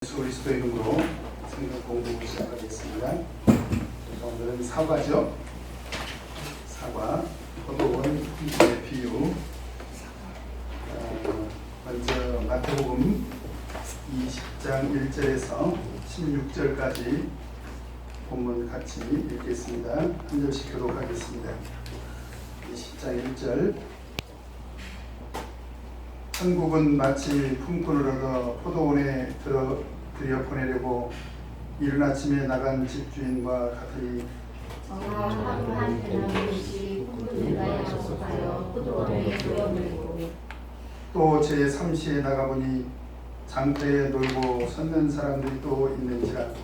예수 그리스도 이름으로 성경 공부 시작하겠습니다. 오늘은 사과죠. 사과, 포도원 비유. 먼저 마태복음 20장 1절에서 16절까지 본문 같이 읽겠습니다. 한 절씩 교독하겠습니다. 20장 1절. 천국은 마치 품꾼을 얻어 포도원에 들여 보내려고 이른 아침에 나간 집주인과 같으니 정말 하루 한 대나무씩 품꾼들과 약속하여 포도원에 들여보내고 또 제3시에 나가보니 장터에 놀고 섰는 사람들이 또 있는지라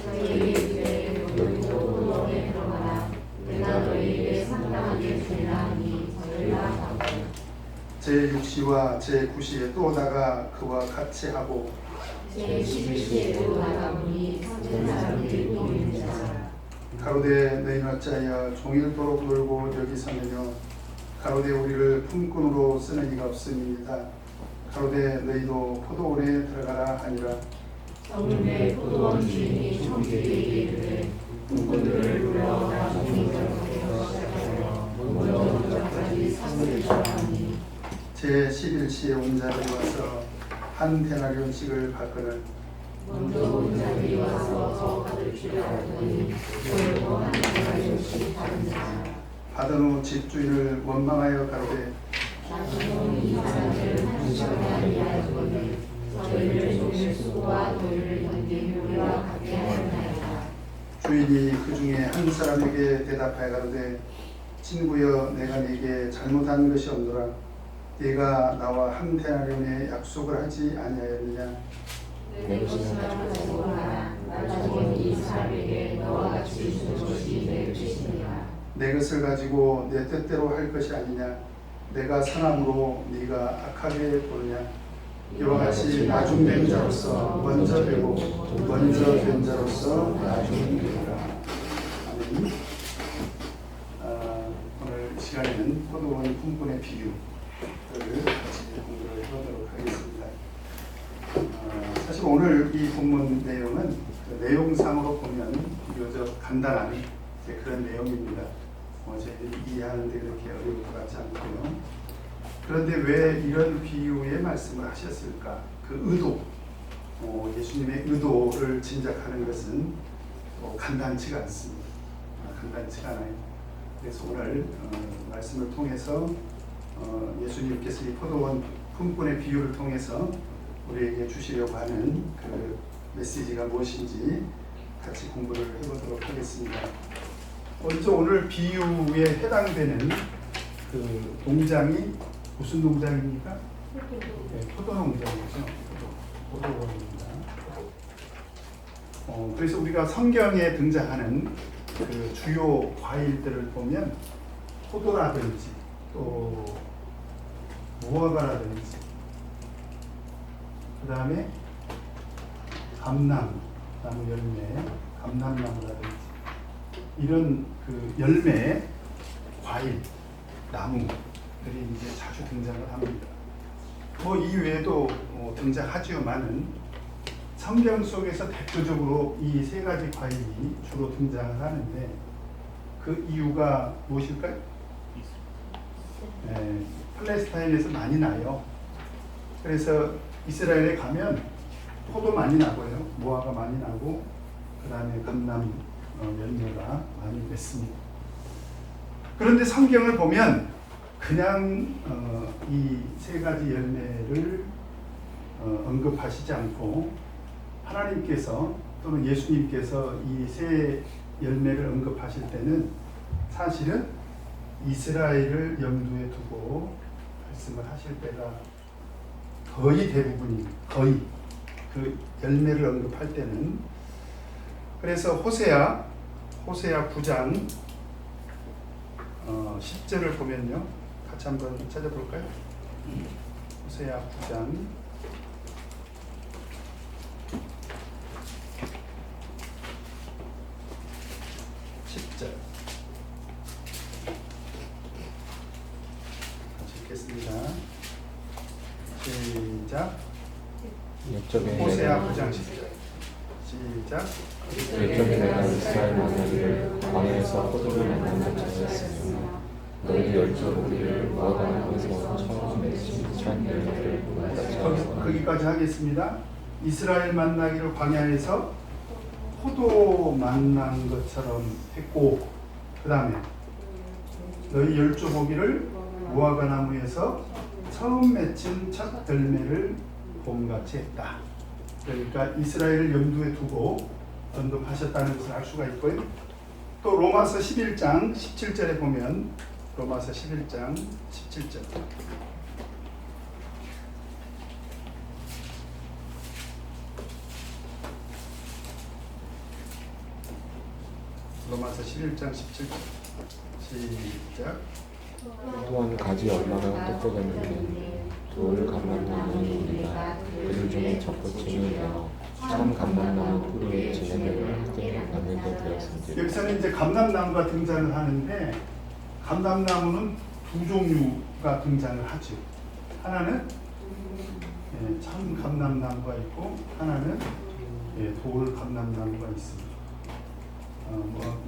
저희에게 이르되 너희도 포도원에 들어가라. 내가 너희에게 상당하게 주리라 하니 저희가 가고 제6시와 제9시에 또 나가 그와 같이 하고 제11시에도 나가보니 섰는 사람들이 또 있는지라. 가로되 너희는 어찌하여 종일토록 놀고 여기 서느냐 가로되 우리를 품꾼으로 쓰는 이가 없음이니이다. 가로되 너희도 포도원에 들어가라 하니라. 성문에 포도원 주인이 총기에게 이르되 품꾼들을 불러 나중에부터 시작하여 먼저부터까지 사물을 전하니 제11시에 온 자들이 와서 한 데나리온씩을 받거늘 먼저 온 자들이 와서 저가를 필요하더니 그리고 한 가지씩 받은다. 받은 후 집주인을 원망하여 가로되 나중에 이 사람들을 한 시간만 이하였거늘 저희를 종일 수고와 도리를 견딘 우리와 같게 하였나이다. 주인이 그 중에 한 사람에게 대답하여 가로되 친구여 내가 네게 잘못한 것이 없노라. 네가 나와 한 데나리온의 약속을 하지 아니하였느냐. 내 것이나 가지고 가라. 나중에 이 사람에게 너와 같이 주는 것이 내 뜻이니라. 내 것을 가지고 내 뜻대로 할 것이 아니냐. 내가 선함으로 네가 악하게 보느냐. 이와 같이 나중된 자로서 먼저 되고 먼저 된 자로서 나중되리라. 아멘. 오늘 시간에는 포도원 품꾼의 비유를 같이 공부를 해보도록 하겠습니다. 사실 오늘 이 본문 내용은 그 내용상으로 보면 비교적 간단한 그런 내용입니다. 저희들이 이해하는 데 그렇게 어려울 것 같지 않고요. 그런데 왜 이런 비유의 말씀을 하셨을까? 그 의도, 예수님의 의도를 짐작하는 것은 간단치가 않습니다. 간단치가 않아요. 그래서 오늘 말씀을 통해서 예수님께서 이 포도원 품꾼의 비유를 통해서 우리에게 주시려고 하는 그 메시지가 무엇인지 같이 공부를 해보도록 하겠습니다. 먼저 오늘 비유에 해당되는 그 농장이 무슨 농장입니까? 네, 포도 농장이죠. 포도원입니다. 그래서 우리가 성경에 등장하는 그 주요 과일들을 보면 포도라든지 또 무화과라든지 그 다음에 감나무 열매, 감람나무라든지 이런 그 열매, 과일, 나무들이 이제 자주 등장을 합니다. 뭐 이외에도 등장하지만은 성경 속에서 대표적으로 이 세 가지 과일이 주로 등장을 하는데 그 이유가 무엇일까요? 팔레스타인에서 많이 나요. 그래서 이스라엘에 가면 포도 많이 나고요, 무화과 많이 나고 그 다음에 감람 열매가 많이 맺습니다. 그런데 성경을 보면 그냥 이 세 가지 열매를 언급하시지 않고 하나님께서 또는 예수님께서 이 세 열매를 언급하실 때는 사실은 이스라엘을 염두에 두고 말씀을 하실 때가 거의 대부분이 거의 그 열매를 언급할 때는 그래서 호세아 9장 10절을 보면요. 같이 한번 찾아볼까요? 호세아 9장 10절 같이 읽겠습니다. 시작. 호세아 9장 10절. 시작. 일종의 내가 이스라엘 만나기를 광야에서 포도를 만난 것처럼 했으며 너희 열조 우리를 모아다니면서 처음 맺힌 첫 열매를 거기까지 하겠습니다. 이스라엘 만나기를 광야에서 포도 만난 것처럼 했고, 그 다음에 너희 열조 보기를 무화과 나무에서 처음 맺힌 첫 열매를 봄같이 했다. 그러니까 이스라엘을 염두에 두고 언급하셨다는 것을 알 수가 있고요. 또 로마서 11장 17절에 보면 로마서 11장 17절. 로마서 11장 17절. 시작. 또한 가지 얼마나 똑똑했는데 돌 감람나무는 우리가 그들 중에 적고층이 되어 참 감람나무 뿌리에 지내들을 함께 나누게 되었습니다. 여기서는 이제 감람나무가 등장을 하는데, 감람나무는 두 종류가 등장을 하죠. 하나는 참 감람나무가 있고, 하나는 돌 감람나무가 있습니다.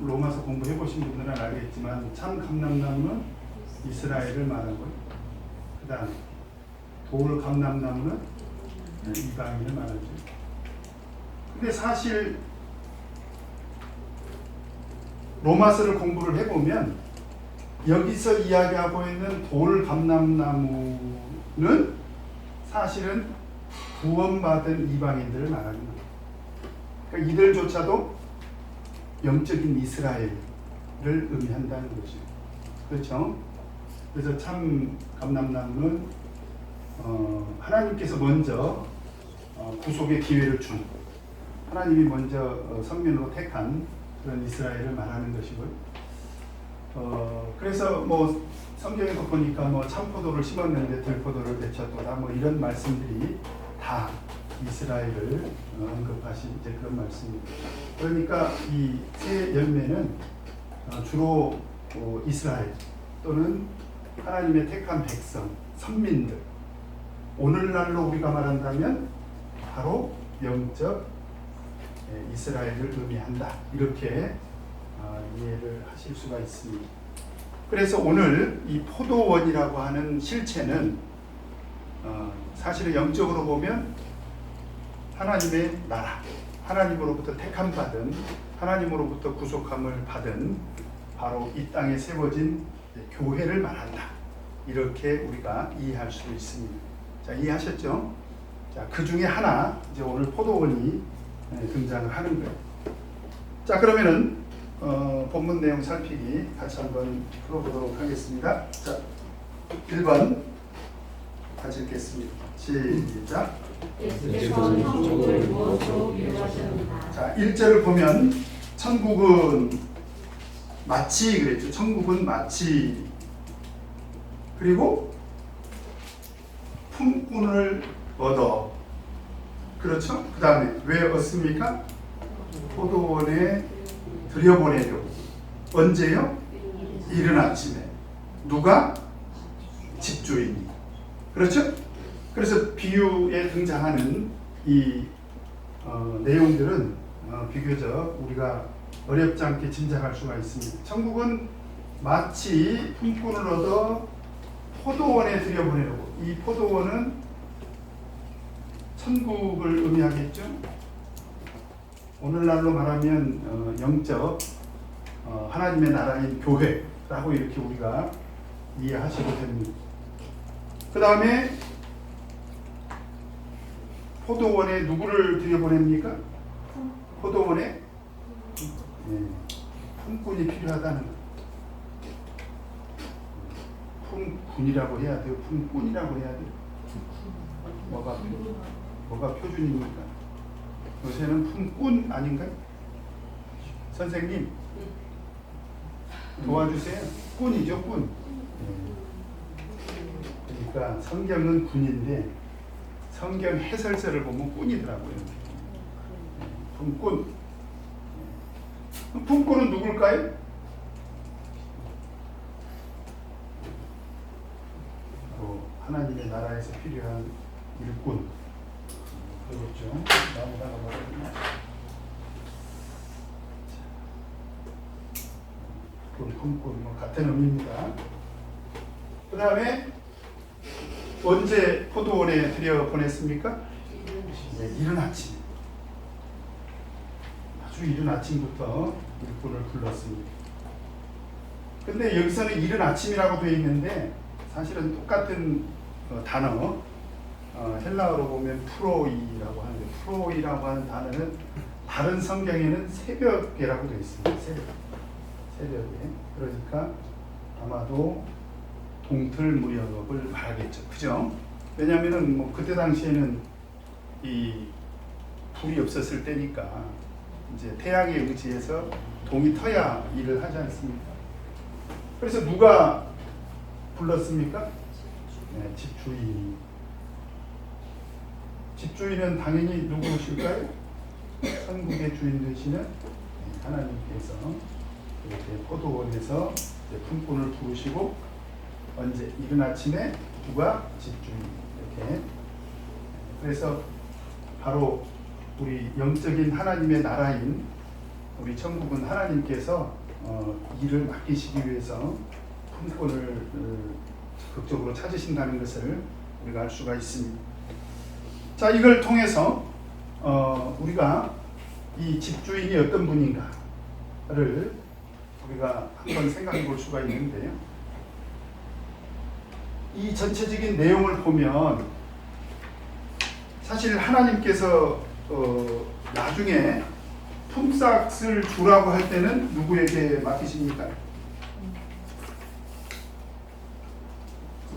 로마서 공부해 보신 분들은 알겠지만 참 감람나무는 이스라엘을 말하고, 그 다음 돌 감람나무는 이방인을 말하죠. 근데 사실 로마서를 공부를 해보면 여기서 이야기하고 있는 돌 감람나무는 사실은 구원받은 이방인들을 말하는 거예요. 그러니까 이들조차도 영적인 이스라엘을 의미한다는 거죠. 그렇죠? 그래서 참 감람나무는 하나님께서 먼저 구속의 기회를 준, 하나님이 먼저 선민으로 택한 그런 이스라엘을 말하는 것이고요. 그래서 뭐 성경에서 보니까 뭐 참포도를 심었는데 들포도를 데쳤도다, 뭐 이런 말씀들이 다 이스라엘을 언급하신 이제 그런 말씀입니다. 그러니까 이 새 열매는 주로 이스라엘 또는 하나님의 택한 백성, 선민들, 오늘날로 우리가 말한다면 바로 영적 이스라엘을 의미한다, 이렇게 이해를 하실 수가 있습니다. 그래서 오늘 이 포도원이라고 하는 실체는 사실은 영적으로 보면 하나님의 나라, 하나님으로부터 택함받은, 하나님으로부터 구속함을 받은 바로 이 땅에 세워진 교회를 말한다, 이렇게 우리가 이해할 수 있습니다. 자, 이해하셨죠? 자, 그 중에 하나 이제 오늘 포도원이 등장을 하는 거예요. 자, 그러면은 본문 내용 살피기 같이 한번 풀어보도록 하겠습니다. 자, 1번 같이 읽겠습니다. 시작. 자, 1절을 보면 천국은 마치 그랬죠. 천국은 마치, 그리고 품꾼을 얻어, 그렇죠? 그 다음에 왜 얻습니까? 포도원에 들여보내려고. 언제요? 이른 아침에. 누가? 집주인이. 그렇죠? 그래서 비유에 등장하는 이 내용들은 비교적 우리가 어렵지 않게 짐작할 수가 있습니다. 천국은 마치 품꾼을 얻어 포도원에 들여보내려고. 이 포도원은 천국을 의미하겠죠. 오늘날로 말하면 영적 하나님의 나라인 교회라고 이렇게 우리가 이해하시게 됩니다. 그 다음에 포도원에 누구를 들여보냅니까? 포도원에 품꾼이 필요하다는 것. 품꾼이라고 해야 돼요? 품꾼이라고 해야 돼요? 뭐가 표준입니까? 요새는 품꾼 아닌가요? 선생님 도와주세요. 꾼이죠, 꾼. 그러니까 성경은 군인데 성경 해설서를 보면 꾼이더라고요. 품꾼. 품꾼은 누굴까요? 하나님의 나라에서 필요한 일꾼, 그렇죠. 나무다가 말하면 품꾼 뭐 같은 의미입니다. 그 다음에 언제 포도원에 들여 보냈습니까? 네, 이른 아침. 아주 이른 아침부터 일꾼을 불렀습니다. 근데 여기서는 이른 아침이라고 되어 있는데 사실은 똑같은 단어 헬라어로 보면 프로이라고 하는데 프로이라고 하는 단어는 다른 성경에는 새벽에라고 되어 있습니다. 새벽에. 그러니까 아마도 동틀 무렵을 말하겠죠. 그죠? 왜냐하면은 뭐 그때 당시에는 이 불이 없었을 때니까 이제 태양에 의지해서 동이 터야 일을 하지 않습니까? 그래서 누가 불렀습니까? 네, 집주인. 집주인은 당연히 누구실까요? 천국의 주인 되시는 하나님께서 이렇게 포도원에서 품꾼을 부르시고 언제 이른 아침에 누가 집주인 이렇게. 그래서 바로 우리 영적인 하나님의 나라인 우리 천국은 하나님께서 일을 맡기시기 위해서 품꾼을 극적으로 찾으신다는 것을 우리가 알 수가 있습니다. 자, 이걸 통해서 우리가 이 집주인이 어떤 분인가를 우리가 한번 생각해 볼 수가 있는데요. 이 전체적인 내용을 보면 사실 하나님께서 나중에 품삯을 주라고 할 때는 누구에게 맡기십니까?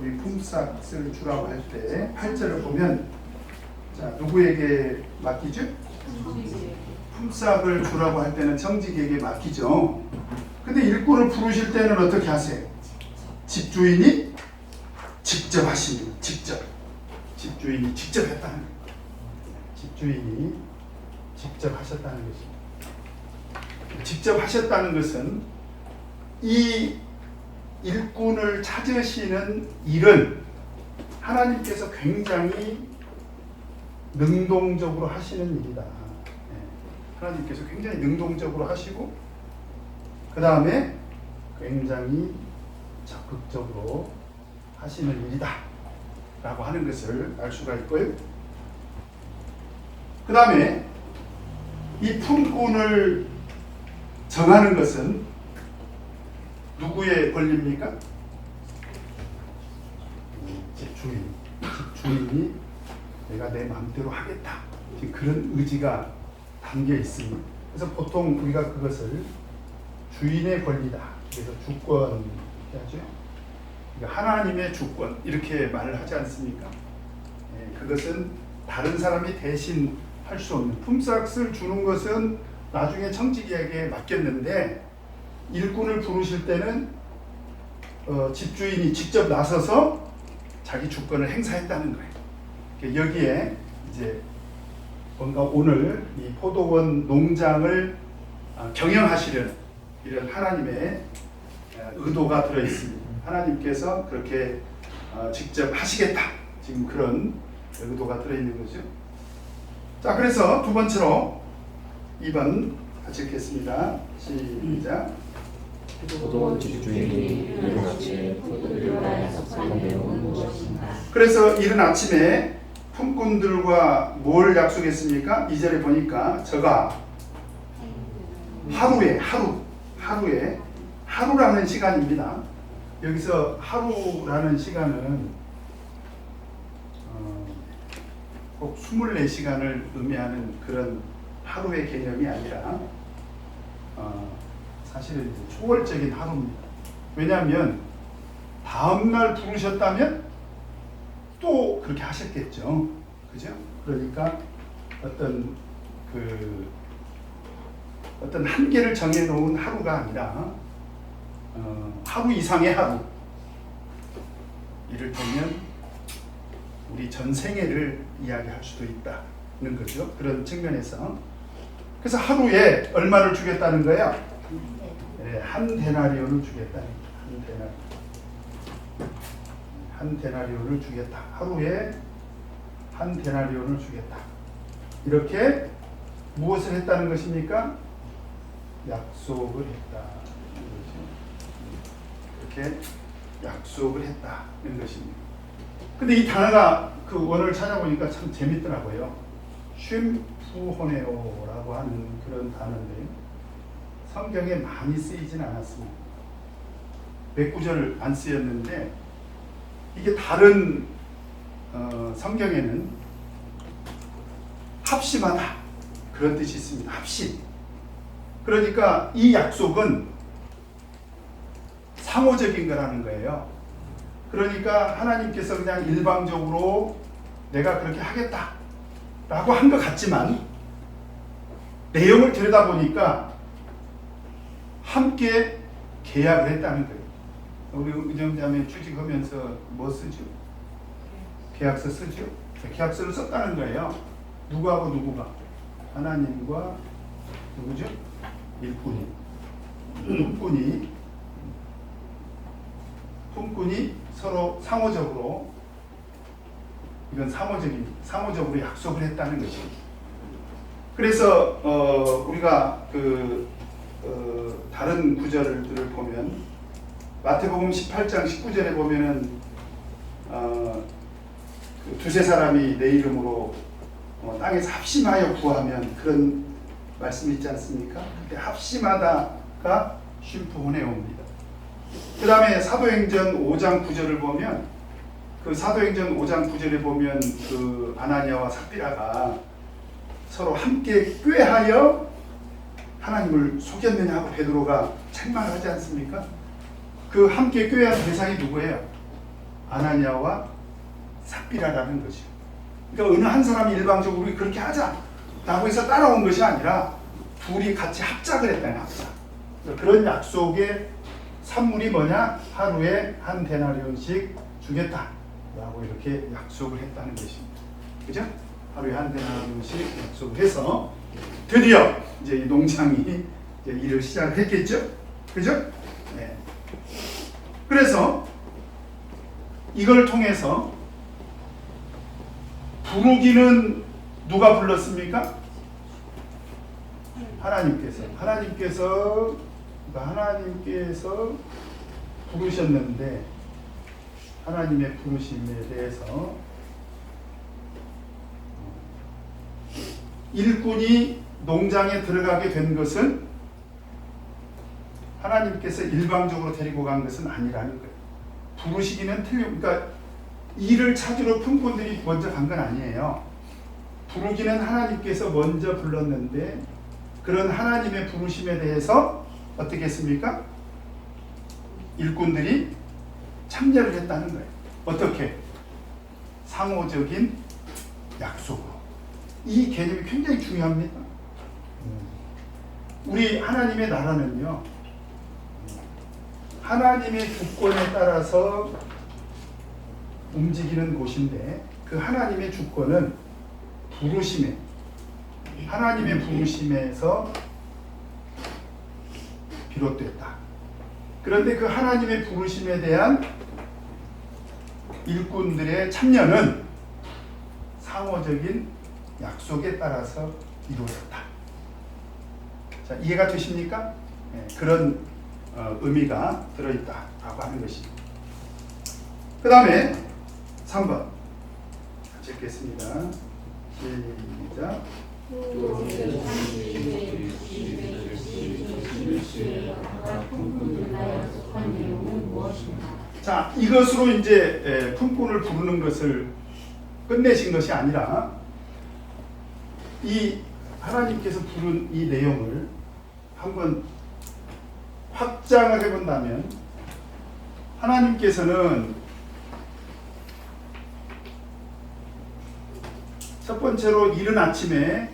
우리 품삯을 주라고 할 때 8절을 보면 자, 누구에게 맡기죠? 품삯을 주라고 할 때는 청지기에게 맡기죠. 근데 일꾼을 부르실 때는 어떻게 하세요? 집주인이 직접 하십니다. 집주인이 직접 했다는 거예요. 집주인이 직접 하셨다는 것입니다. 직접 하셨다는 것은 이 일꾼을 찾으시는 일은 하나님께서 굉장히 능동적으로 하시는 일이다. 하나님께서 굉장히 능동적으로 하시고 그 다음에 굉장히 적극적으로 하시는 일이다 라고 하는 것을 알 수가 있고요. 그 다음에 이 품꾼을 정하는 것은 누구의 권리입니까? 집주인이 내가 내 마음대로 하겠다. 그런 의지가 담겨 있습니다. 그래서 보통 우리가 그것을 주인의 권리다. 그래서 주권 하죠. 그러니까 하나님의 주권 이렇게 말을 하지 않습니까? 그것은 다른 사람이 대신 할 수 없는 품삯을 주는 것은 나중에 청지기에게 맡겼는데 일꾼을 부르실 때는 집주인이 직접 나서서 자기 주권을 행사했다는 거예요. 여기에 이제 뭔가 오늘 이 포도원 농장을 경영하시려는 이런 하나님의 의도가 들어 있습니다. 하나님께서 그렇게 직접 하시겠다. 지금 그런 의도가 들어 있는 거죠. 자, 그래서 두 번째로 2번 같이 읽겠습니다. 시작. 포도원 집주인이 이른 아침에 포도를 약속한 무엇인가? 그래서 이른 아침에 품꾼들과 뭘 약속했습니까? 2절에 보니까 저가 하루라는 시간입니다. 여기서 하루라는 시간은 꼭 24시간을 의미하는 그런 하루의 개념이 아니라 사실은 이제 초월적인 하루입니다. 왜냐하면 다음날 부르셨다면 또 그렇게 하셨겠죠. 그죠? 그러니까 어떤 한계를 정해놓은 하루가 아니라 하루 이상의 하루. 이를테면 우리 전생애를 이야기할 수도 있다는 거죠. 그런 측면에서. 그래서 하루에 얼마를 주겠다는 거야? 네, 한 데나리온을 주겠다는 거예요. 한 데나리온을 주겠다. 하루에 한 데나리온을 주겠다. 이렇게 무엇을 했다는 것입니까? 약속을 했다. 이렇게 약속을 했다는 것입니다. 근데 이 단어가 그 원어를 찾아보니까 참 재밌더라고요. 쉼푸호네오라고 하는 그런 단어인데요. 성경에 많이 쓰이진 않았습니다. 몇 구절 안 쓰였는데 이게 다른 성경에는 합심하다 그런 뜻이 있습니다. 합심. 그러니까 이 약속은 상호적인 거라는 거예요. 그러니까 하나님께서 그냥 일방적으로 내가 그렇게 하겠다 라고 한 것 같지만 내용을 들여다보니까 함께 계약을 했다는 거예요. 우리 의정자매 취직하면서 뭐 쓰죠? 계약서 쓰죠? 계약서를 썼다는 거예요. 누구하고 누구가? 하나님과 누구죠? 일꾼이. 품꾼이 서로 상호적으로, 이건 상호적으로 약속을 했다는 것입니다. 그래서 우리가 다른 구절들을 보면 마태복음 18장 19절에 보면은 두세 사람이 내 이름으로 땅에서 합심하여 구하면 그런 말씀이 있지 않습니까? 그때 합심하다가 쉼푸호네오입니다. 그 다음에 사도행전 5장 9절을 보면 그 사도행전 5장 9절에 보면 그 아나니아와 삽비라가 서로 함께 꾀하여 하나님을 속였느냐 하고 베드로가 책망을 하지 않습니까? 그 함께 꾀한 대상이 누구예요? 아나니아와 삽비라라는 것이요. 그러니까 어느 한 사람이 일방적으로 우리 그렇게 하자 라고 해서 따라온 것이 아니라 둘이 같이 합작을 했다는 합작. 그런 약속의 산물이 뭐냐? 하루에 한 데나리온씩 주겠다 라고 이렇게 약속을 했다는 것입니다. 그죠? 하루에 한 데나리온씩 약속을 해서 드디어 이제 이 농장이 이제 일을 시작했겠죠? 그죠? 네. 그래서 이걸 통해서 부르기는 누가 불렀습니까? 하나님께서 부르셨는데 하나님의 부르심에 대해서 일꾼이 농장에 들어가게 된 것은 하나님께서 일방적으로 데리고 간 것은 아니라는 거예요. 부르시기는 그러니까 일을 찾으러 품꾼들이 먼저 간 건 아니에요. 부르기는 하나님께서 먼저 불렀는데 그런 하나님의 부르심에 대해서 어떻게 했습니까? 일꾼들이 참여를 했다는 거예요. 어떻게? 상호적인 약속으로. 이 개념이 굉장히 중요합니다. 우리 하나님의 나라는요, 하나님의 주권에 따라서 움직이는 곳인데 그 하나님의 주권은 하나님의 부르심에서 비롯됐다. 그런데 그 하나님의 부르심에 대한 일꾼들의 참여는 상호적인 약속에 따라서 이루어졌다. 자, 이해가 되십니까? 네, 그런 의미가 들어있다라고 하는 것입니다. 그 다음에 3번 같이 읽겠습니다. 시작. 자, 이것으로 이제 품꾼을 부르는 것을 끝내신 것이 아니라 이 하나님께서 부른 이 내용을 한번 확장을 해본다면 하나님께서는 첫 번째로 이른 아침은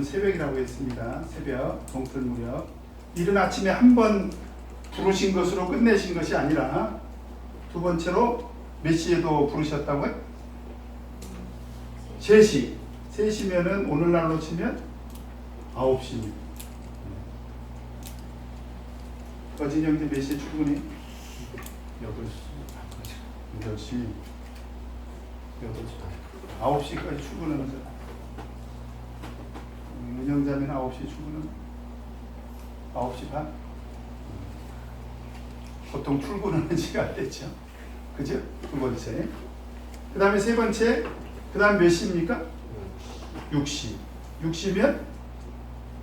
새벽이라고 했습니다. 새벽, 동틀 무렵. 이른 아침에 한 번 부르신 것으로 끝내신 것이 아니라 두 번째로 몇 시에도 부르셨다고요? 3시. 3시면은 오늘날로 치면 9시입니다. 어진 형제 몇 시에 출근해? 8시. 8시. 8시. 9시까지 출근하는 사람. 은영자매는 9시 출근은 9시 반? 보통 출근하는 시간 됐죠. 그죠? 두 번째. 그 다음에 세 번째, 그 다음 몇 시입니까? 6시. 6시면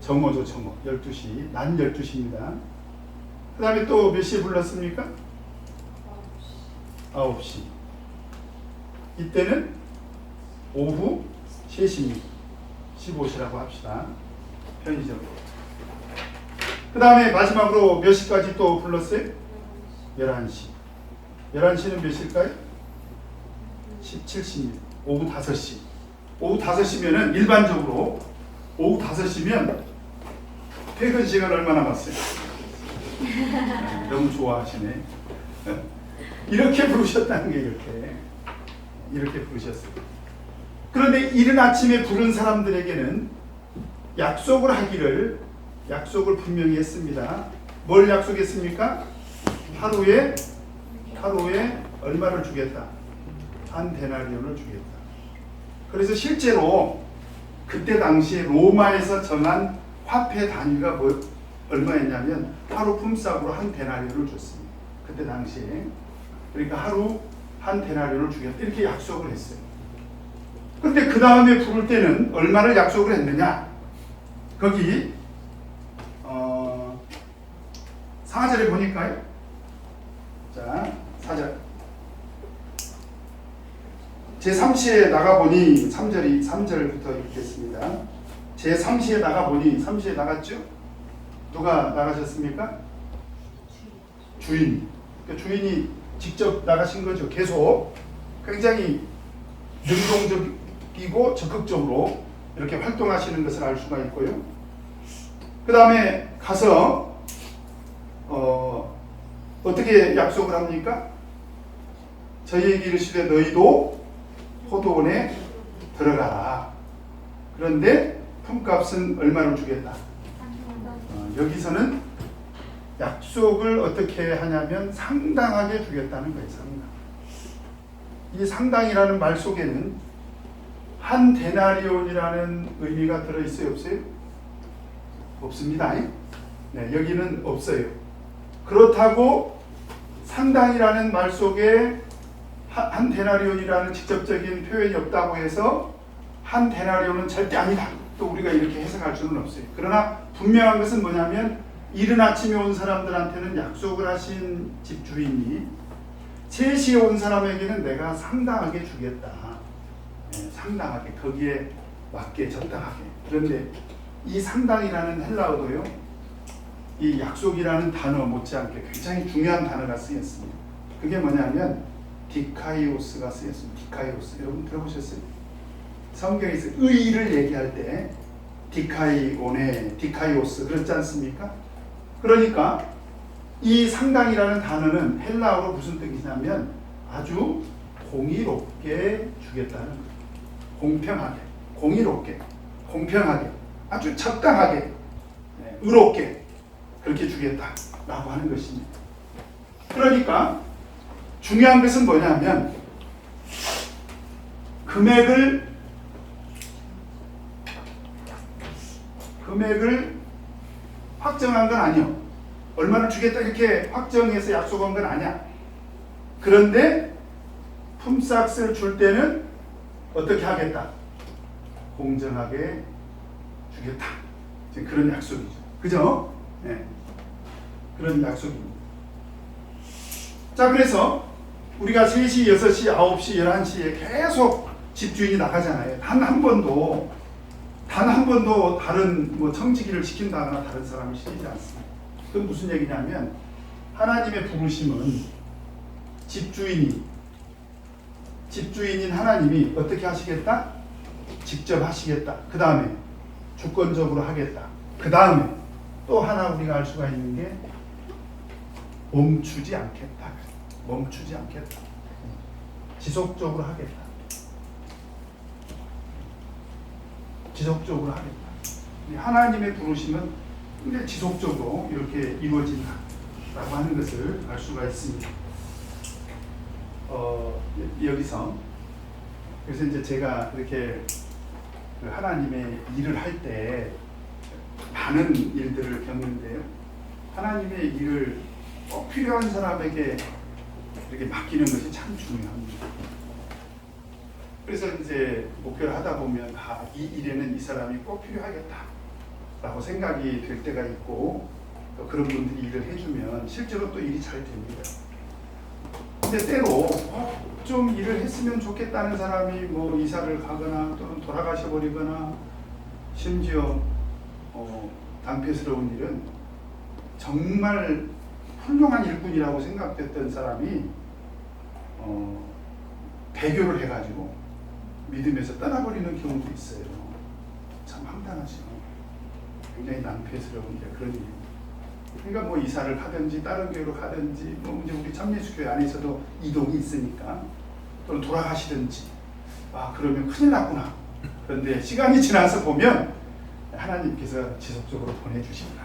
정오죠, 정오. 12시. 난 12시입니다. 그 다음에 또 몇 시에 불렀습니까? 9시. 이때는 오후 3시입니다. 15시라고 합시다. 편의점으로. 그 다음에 마지막으로 몇 시까지 또 불렀어요? 11시. 11시는 몇 시일까요? 17시입니다. 오후 5시. 오후 5시면은 일반적으로 오후 5시면 퇴근 시간 얼마 남았어요? 너무 좋아하시네. 이렇게 부르셨다는 게 이렇게 부르셨어요. 그런데 이른 아침에 부른 사람들에게는 약속을 분명히 했습니다. 뭘 약속했습니까? 하루에 얼마를 주겠다. 한 데나리온을 주겠다. 그래서 실제로 그때 당시에 로마에서 정한 화폐 단위가 얼마였냐면 하루 품삯으로 한 데나리온을 줬습니다. 그때 당시에. 그러니까 하루 한 데나리온을 주겠다. 이렇게 약속을 했어요. 그런데 그 다음에 부를 때는 얼마를 약속을 했느냐? 거기 4절에 보니까요. 자, 4절. 제3시에 나가보니 3절부터 읽겠습니다. 제3시에 나가보니 3시에 나갔죠? 누가 나가셨습니까? 주인. 그러니까 주인이 직접 나가신 거죠. 계속 굉장히 능동적이고 적극적으로 이렇게 활동하시는 것을 알 수가 있고요. 그 다음에 가서 어떻게 약속을 합니까? 저희에게 이르시되 너희도 포도원에 들어가라. 그런데 품값은 얼마를 주겠다. 여기서는 약속을 어떻게 하냐면 상당하게 주겠다는 거예요. 상당. 이 상당이라는 말 속에는 한 데나리온이라는 의미가 들어있어요? 없어요? 없습니다. 네, 여기는 없어요. 그렇다고 상당이라는 말 속에 한 데나리온이라는 직접적인 표현이 없다고 해서 한 데나리온은 절대 아니다. 또 우리가 이렇게 해석할 수는 없어요. 그러나 분명한 것은 뭐냐면 이른 아침에 온 사람들한테는 약속을 하신 집주인이 3시에 온 사람에게는 내가 상당하게 주겠다. 네, 상당하게, 거기에 맞게 적당하게. 그런데 이 상당이라는 헬라어도요, 이 약속이라는 단어 못지않게 굉장히 중요한 단어가 쓰였습니다. 그게 뭐냐면 디카이오스가 쓰였습니다. 디카이오스. 여러분 들어보셨어요? 성경에서 의의를 얘기할 때 디카이오네, 디카이오스 그렇지 않습니까? 그러니까 이 상당이라는 단어는 헬라어로 무슨 뜻이냐면 아주 공의롭게 주겠다는 거예요. 공평하게, 공의롭게, 공평하게, 아주 적당하게, 의롭게 그렇게 주겠다라고 하는 것입니다. 그러니까 중요한 것은 뭐냐면 금액을 확정한 건 아니요. 얼마를 주겠다 이렇게 확정해서 약속한 건 아니야. 그런데 품삯을 줄 때는 어떻게 하겠다? 공정하게 주겠다. 그런 약속이죠. 그죠? 네. 그런 약속입니다. 자, 그래서 우리가 3시, 6시, 9시, 11시에 계속 집주인이 나가잖아요. 단 한 번도 다른 청지기를 시킨다거나 다른 사람을 시키지 않습니다. 그건 무슨 얘기냐면 하나님의 부르심은 집주인인 하나님이 어떻게 하시겠다? 직접 하시겠다. 그 다음에 주권적으로 하겠다. 그 다음에 또 하나 우리가 알 수가 있는 게 멈추지 않겠다. 지속적으로 하겠다. 하나님의 부르심은 근데 지속적으로 이렇게 이루어진다라고 하는 것을 알 수가 있습니다. 여기서 그래서 이제 제가 이렇게 그 하나님의 일을 할 때 많은 일들을 겪는데요. 하나님의 일을 꼭 필요한 사람에게 이렇게 맡기는 것이 참 중요합니다. 그래서 이제 목표를 하다 보면 이 일에는 이 사람이 꼭 필요하겠다라고 생각이 될 때가 있고, 또 그런 분들이 일을 해주면 실제로 또 일이 잘 됩니다. 근데 때로 좀 일을 했으면 좋겠다는 사람이 뭐 이사를 가거나 또는 돌아가셔 버리거나 심지어 낭패스러운 일은 정말 훌륭한 일꾼이라고 생각됐던 사람이 배교를 해가지고 믿음에서 떠나버리는 경우도 있어요. 참 황당하죠. 굉장히 낭패스러운 그런 일. 그러니까 뭐 이사를 가든지 다른 교회로 가든지 뭐 이제 우리 참예수교회 안에서도 이동이 있으니까 또는 돌아가시든지 그러면 큰일 났구나. 그런데 시간이 지나서 보면 하나님께서 지속적으로 보내주십니다.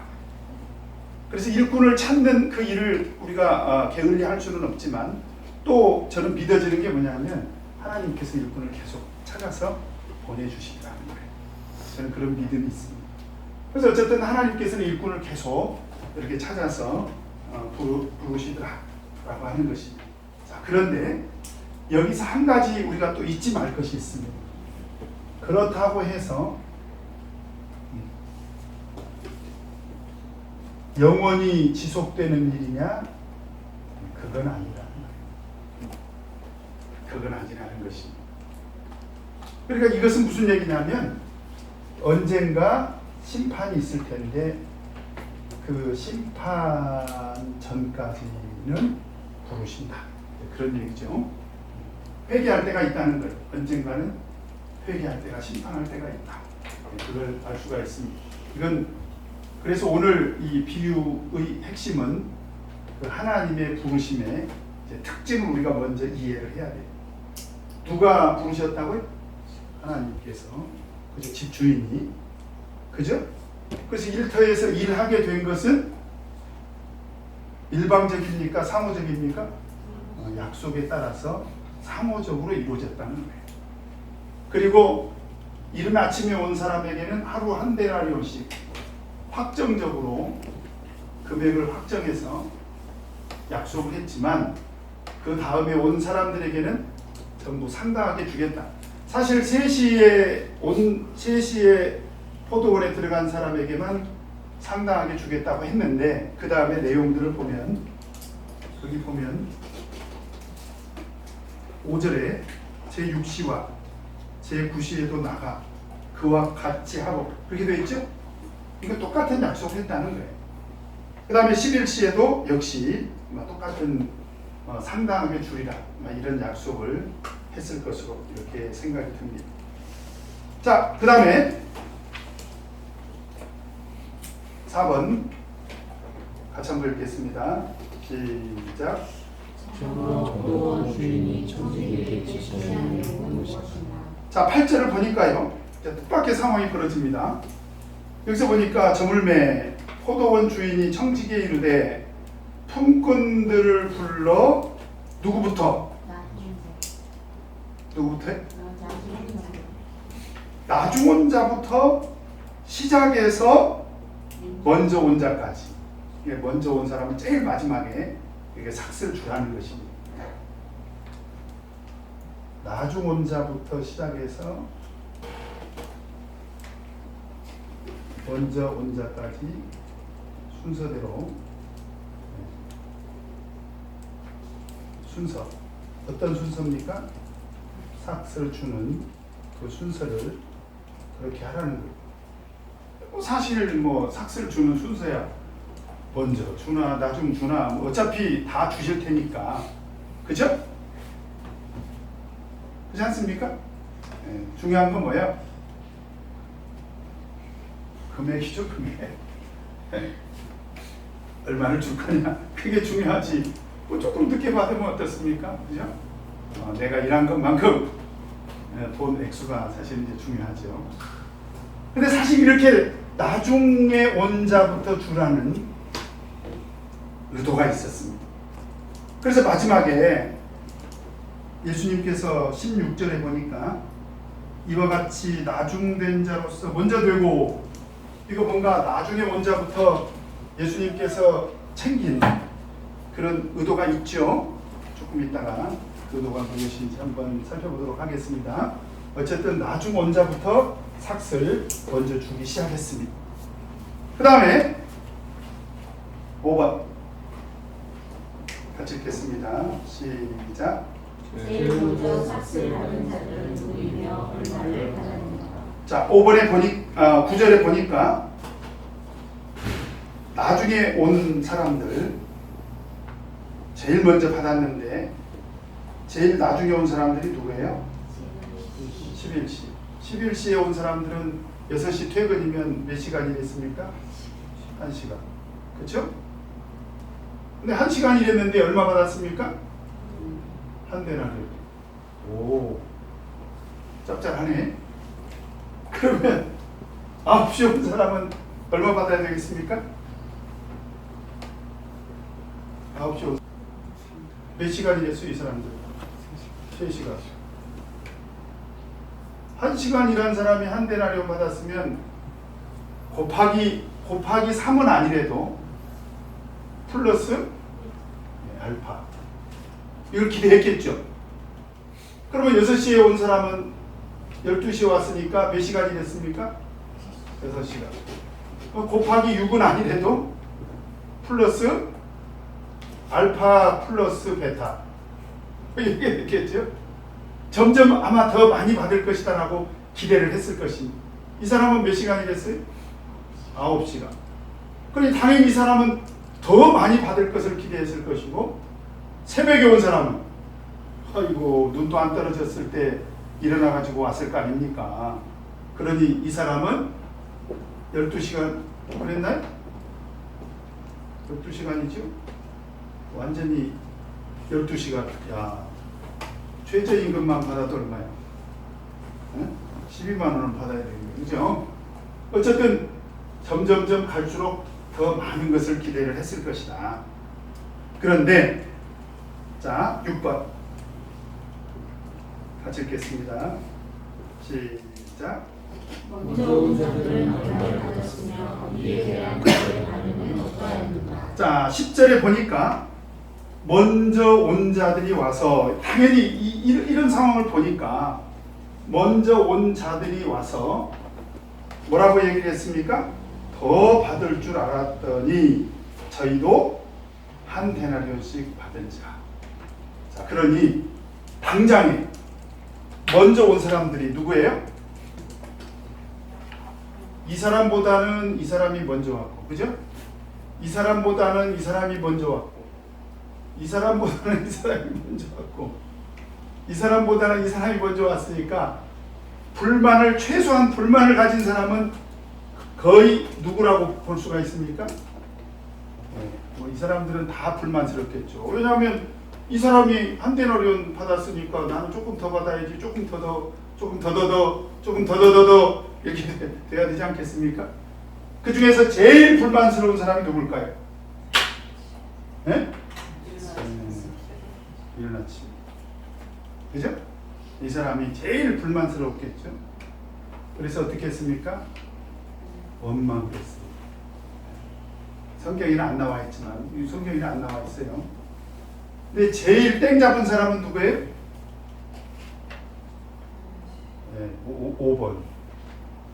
그래서 일꾼을 찾는 그 일을 우리가 게을리할 수는 없지만 또 저는 믿어지는 게 뭐냐면 하나님께서 일꾼을 계속 찾아서 보내주시더라는 거예요. 저는 그런 믿음이 있습니다. 그래서 어쨌든 하나님께서는 일꾼을 계속 이렇게 찾아서 부르시더라라고 하는 것입니다. 자, 그런데 여기서 한 가지 우리가 또 잊지 말 것이 있습니다. 그렇다고 해서 영원히 지속되는 일이냐? 그건 아니라는 거예요. 그건 아니라는 것입니다. 그러니까 이것은 무슨 얘기냐면 언젠가 심판이 있을 텐데 그 심판 전까지는 부르신다. 그런 얘기죠. 회개할 때가 있다는 걸. 언젠가는 회개할 때가, 심판할 때가 있다. 그걸 알 수가 있습니다. 이건 그래서 오늘 이 비유의 핵심은 그 하나님의 부르심의 특징을 우리가 먼저 이해를 해야 돼요. 누가 부르셨다고요? 하나님께서. 그죠? 집주인이. 그죠? 그래서 일터에서 일하게 된 것은 일방적입니까? 상호적입니까? 약속에 따라서 상호적으로 이루어졌다는 거예요. 그리고 이른 아침에 온 사람에게는 하루 한 데나리온씩 확정적으로 금액을 확정해서 약속을 했지만 그 다음에 온 사람들에게는 전부 상당하게 주겠다. 사실 3시에 포도원에 들어간 사람에게만 상당하게 주겠다고 했는데 그 다음에 내용들을 보면 여기 보면 5절에 제6시와 제9시에도 나가 그와 같이 하고 그렇게 되어 있죠? 이거 똑같은 약속을 했다는 거예요. 그 다음에 11시에도 역시 똑같은 상당하게 주리라 이런 약속을 했을 것으로 이렇게 생각이 듭니다. 자, 그 다음에 4번 같이 한번 읽겠습니다. 시작. 정도원 주인이 청지기에게 지시하는 것이다. 자, 8절을 보니까요. 뜻밖의 상황이 벌어집니다. 여기서 보니까 저물매 포도원 주인이 청지기에 이르되 품꾼들을 불러 누구부터? 나중 온 자부터 시작해서 먼저 온 자까지. 먼저 온 사람은 제일 마지막에 이게 삭스를 주라는 것입니다. 나중 온 자부터 시작해서 먼저 온 자까지 순서대로 순서 어떤 순서입니까? 삭스를 주는 그 순서를 그렇게 하라는 거예요. 사실 뭐 삭스를 주는 순서야 먼저 주나 나중 주나 뭐 어차피 다 주실 테니까 그죠? 그렇지 않습니까? 네, 중요한 건 뭐예요? 금액이죠. 금액. 네. 얼마를 줄 거냐 그게 중요하지. 뭐 조금 늦게 받으면 어떻습니까? 그죠? 내가 일한 것만큼 돈 액수가 사실 이제 중요하죠. 근데 사실 이렇게 나중에 온 자부터 주라는 의도가 있었습니다. 그래서 마지막에 예수님께서 16절에 보니까 이와 같이 나중된 자로서 먼저 되고, 이거 뭔가 나중에 온 자부터 예수님께서 챙긴 그런 의도가 있죠. 조금 있다가 그 의도가 무엇인지 한번 살펴보도록 하겠습니다. 어쨌든 나중 온 자부터 삭슬 먼저 주기 시작했습니다. 그 다음에 5번 같이 읽겠습니다. 시작. 제일 먼저 삭슬하는 자들은 누구이며 얼마를 받았는가. 자, 5번에 9절에 보니까 나중에 온 사람들 제일 먼저 받았는데, 제일 나중에 온 사람들이 누구예요? 11시. 11시에 온 사람들은 6시 퇴근이면 몇 시간 일했습니까? 1시간. 그렇죠? 근데 1시간 일했는데 얼마 받았습니까? 한 데나리온. 오, 짭짤하네. 그러면 9시 온 사람은 얼마 받아야 되겠습니까? 9시 온 몇 시간 일했어요, 이 사람들? 3시간. 1시간 일한 사람이 한 데나리온 받았으면 곱하기 3은 아니래도 플러스 알파, 이걸 기대했겠죠. 그러면 6시에 온 사람은 12시에 왔으니까 몇 시간 일했습니까? 6시간. 곱하기 6은 아니래도 플러스 알파 플러스 베타, 이렇게 됐겠죠. 점점 아마 더 많이 받을 것이다 라고 기대를 했을 것입니다. 이 사람은 몇 시간 일했어요? 9시간. 그러니 당연히 이 사람은 더 많이 받을 것을 기대했을 것이고, 새벽에 온 사람은 아이고 눈도 안 떨어졌을 때 일어나가지고 왔을 거 아닙니까? 그러니 이 사람은 12시간 그랬나요? 12시간이죠? 완전히 12시간. 야, 최저임금만 받아도 얼마야? 12만 원을 받아야 되는 거죠. 그죠? 어쨌든 점점점 갈수록 더 많은 것을 기대를 했을 것이다. 그런데 자, 6번 같이 읽겠습니다. 시작. 먼저 온 자들은 얼마를 받았으며 이에 대한 그들의 반응은 어떠하였는가. 자, 10절에 보니까 먼저 온 자들이 와서, 당연히 이런 상황을 보니까 먼저 온 자들이 와서 뭐라고 얘기를 했습니까? 더 받을 줄 알았더니 저희도 한 데나리온씩 받은 자. 자, 그러니 당장에 먼저 온 사람들이 누구예요? 이 사람보다는 이 사람이 먼저 왔고, 그죠? 이 사람보다는 이 사람이 먼저 왔고, 이 사람보다는 이 사람이 먼저 왔고, 이 사람보다는 이 사람이 먼저 왔으니까 최소한 불만을 가진 사람은 거의 누구라고 볼 수가 있습니까? 이 사람들은 다 불만스럽겠죠. 왜냐하면 이 사람이 한 데나리온 받았으니까 나는 조금 더 받아야지, 조금 더 이렇게 돼야 되지 않겠습니까? 그 중에서 제일 불만스러운 사람이 누굴까요? 네? 이른 아침. 그죠? 이 사람이 제일 불만스럽겠죠. 그래서 어떻게 했습니까? 원망했습니다. 성경에는 안 나와 있지만, 성경에는 안 나와 있어요. 근데 제일 땡 잡은 사람은 누구예요? 네, 5번.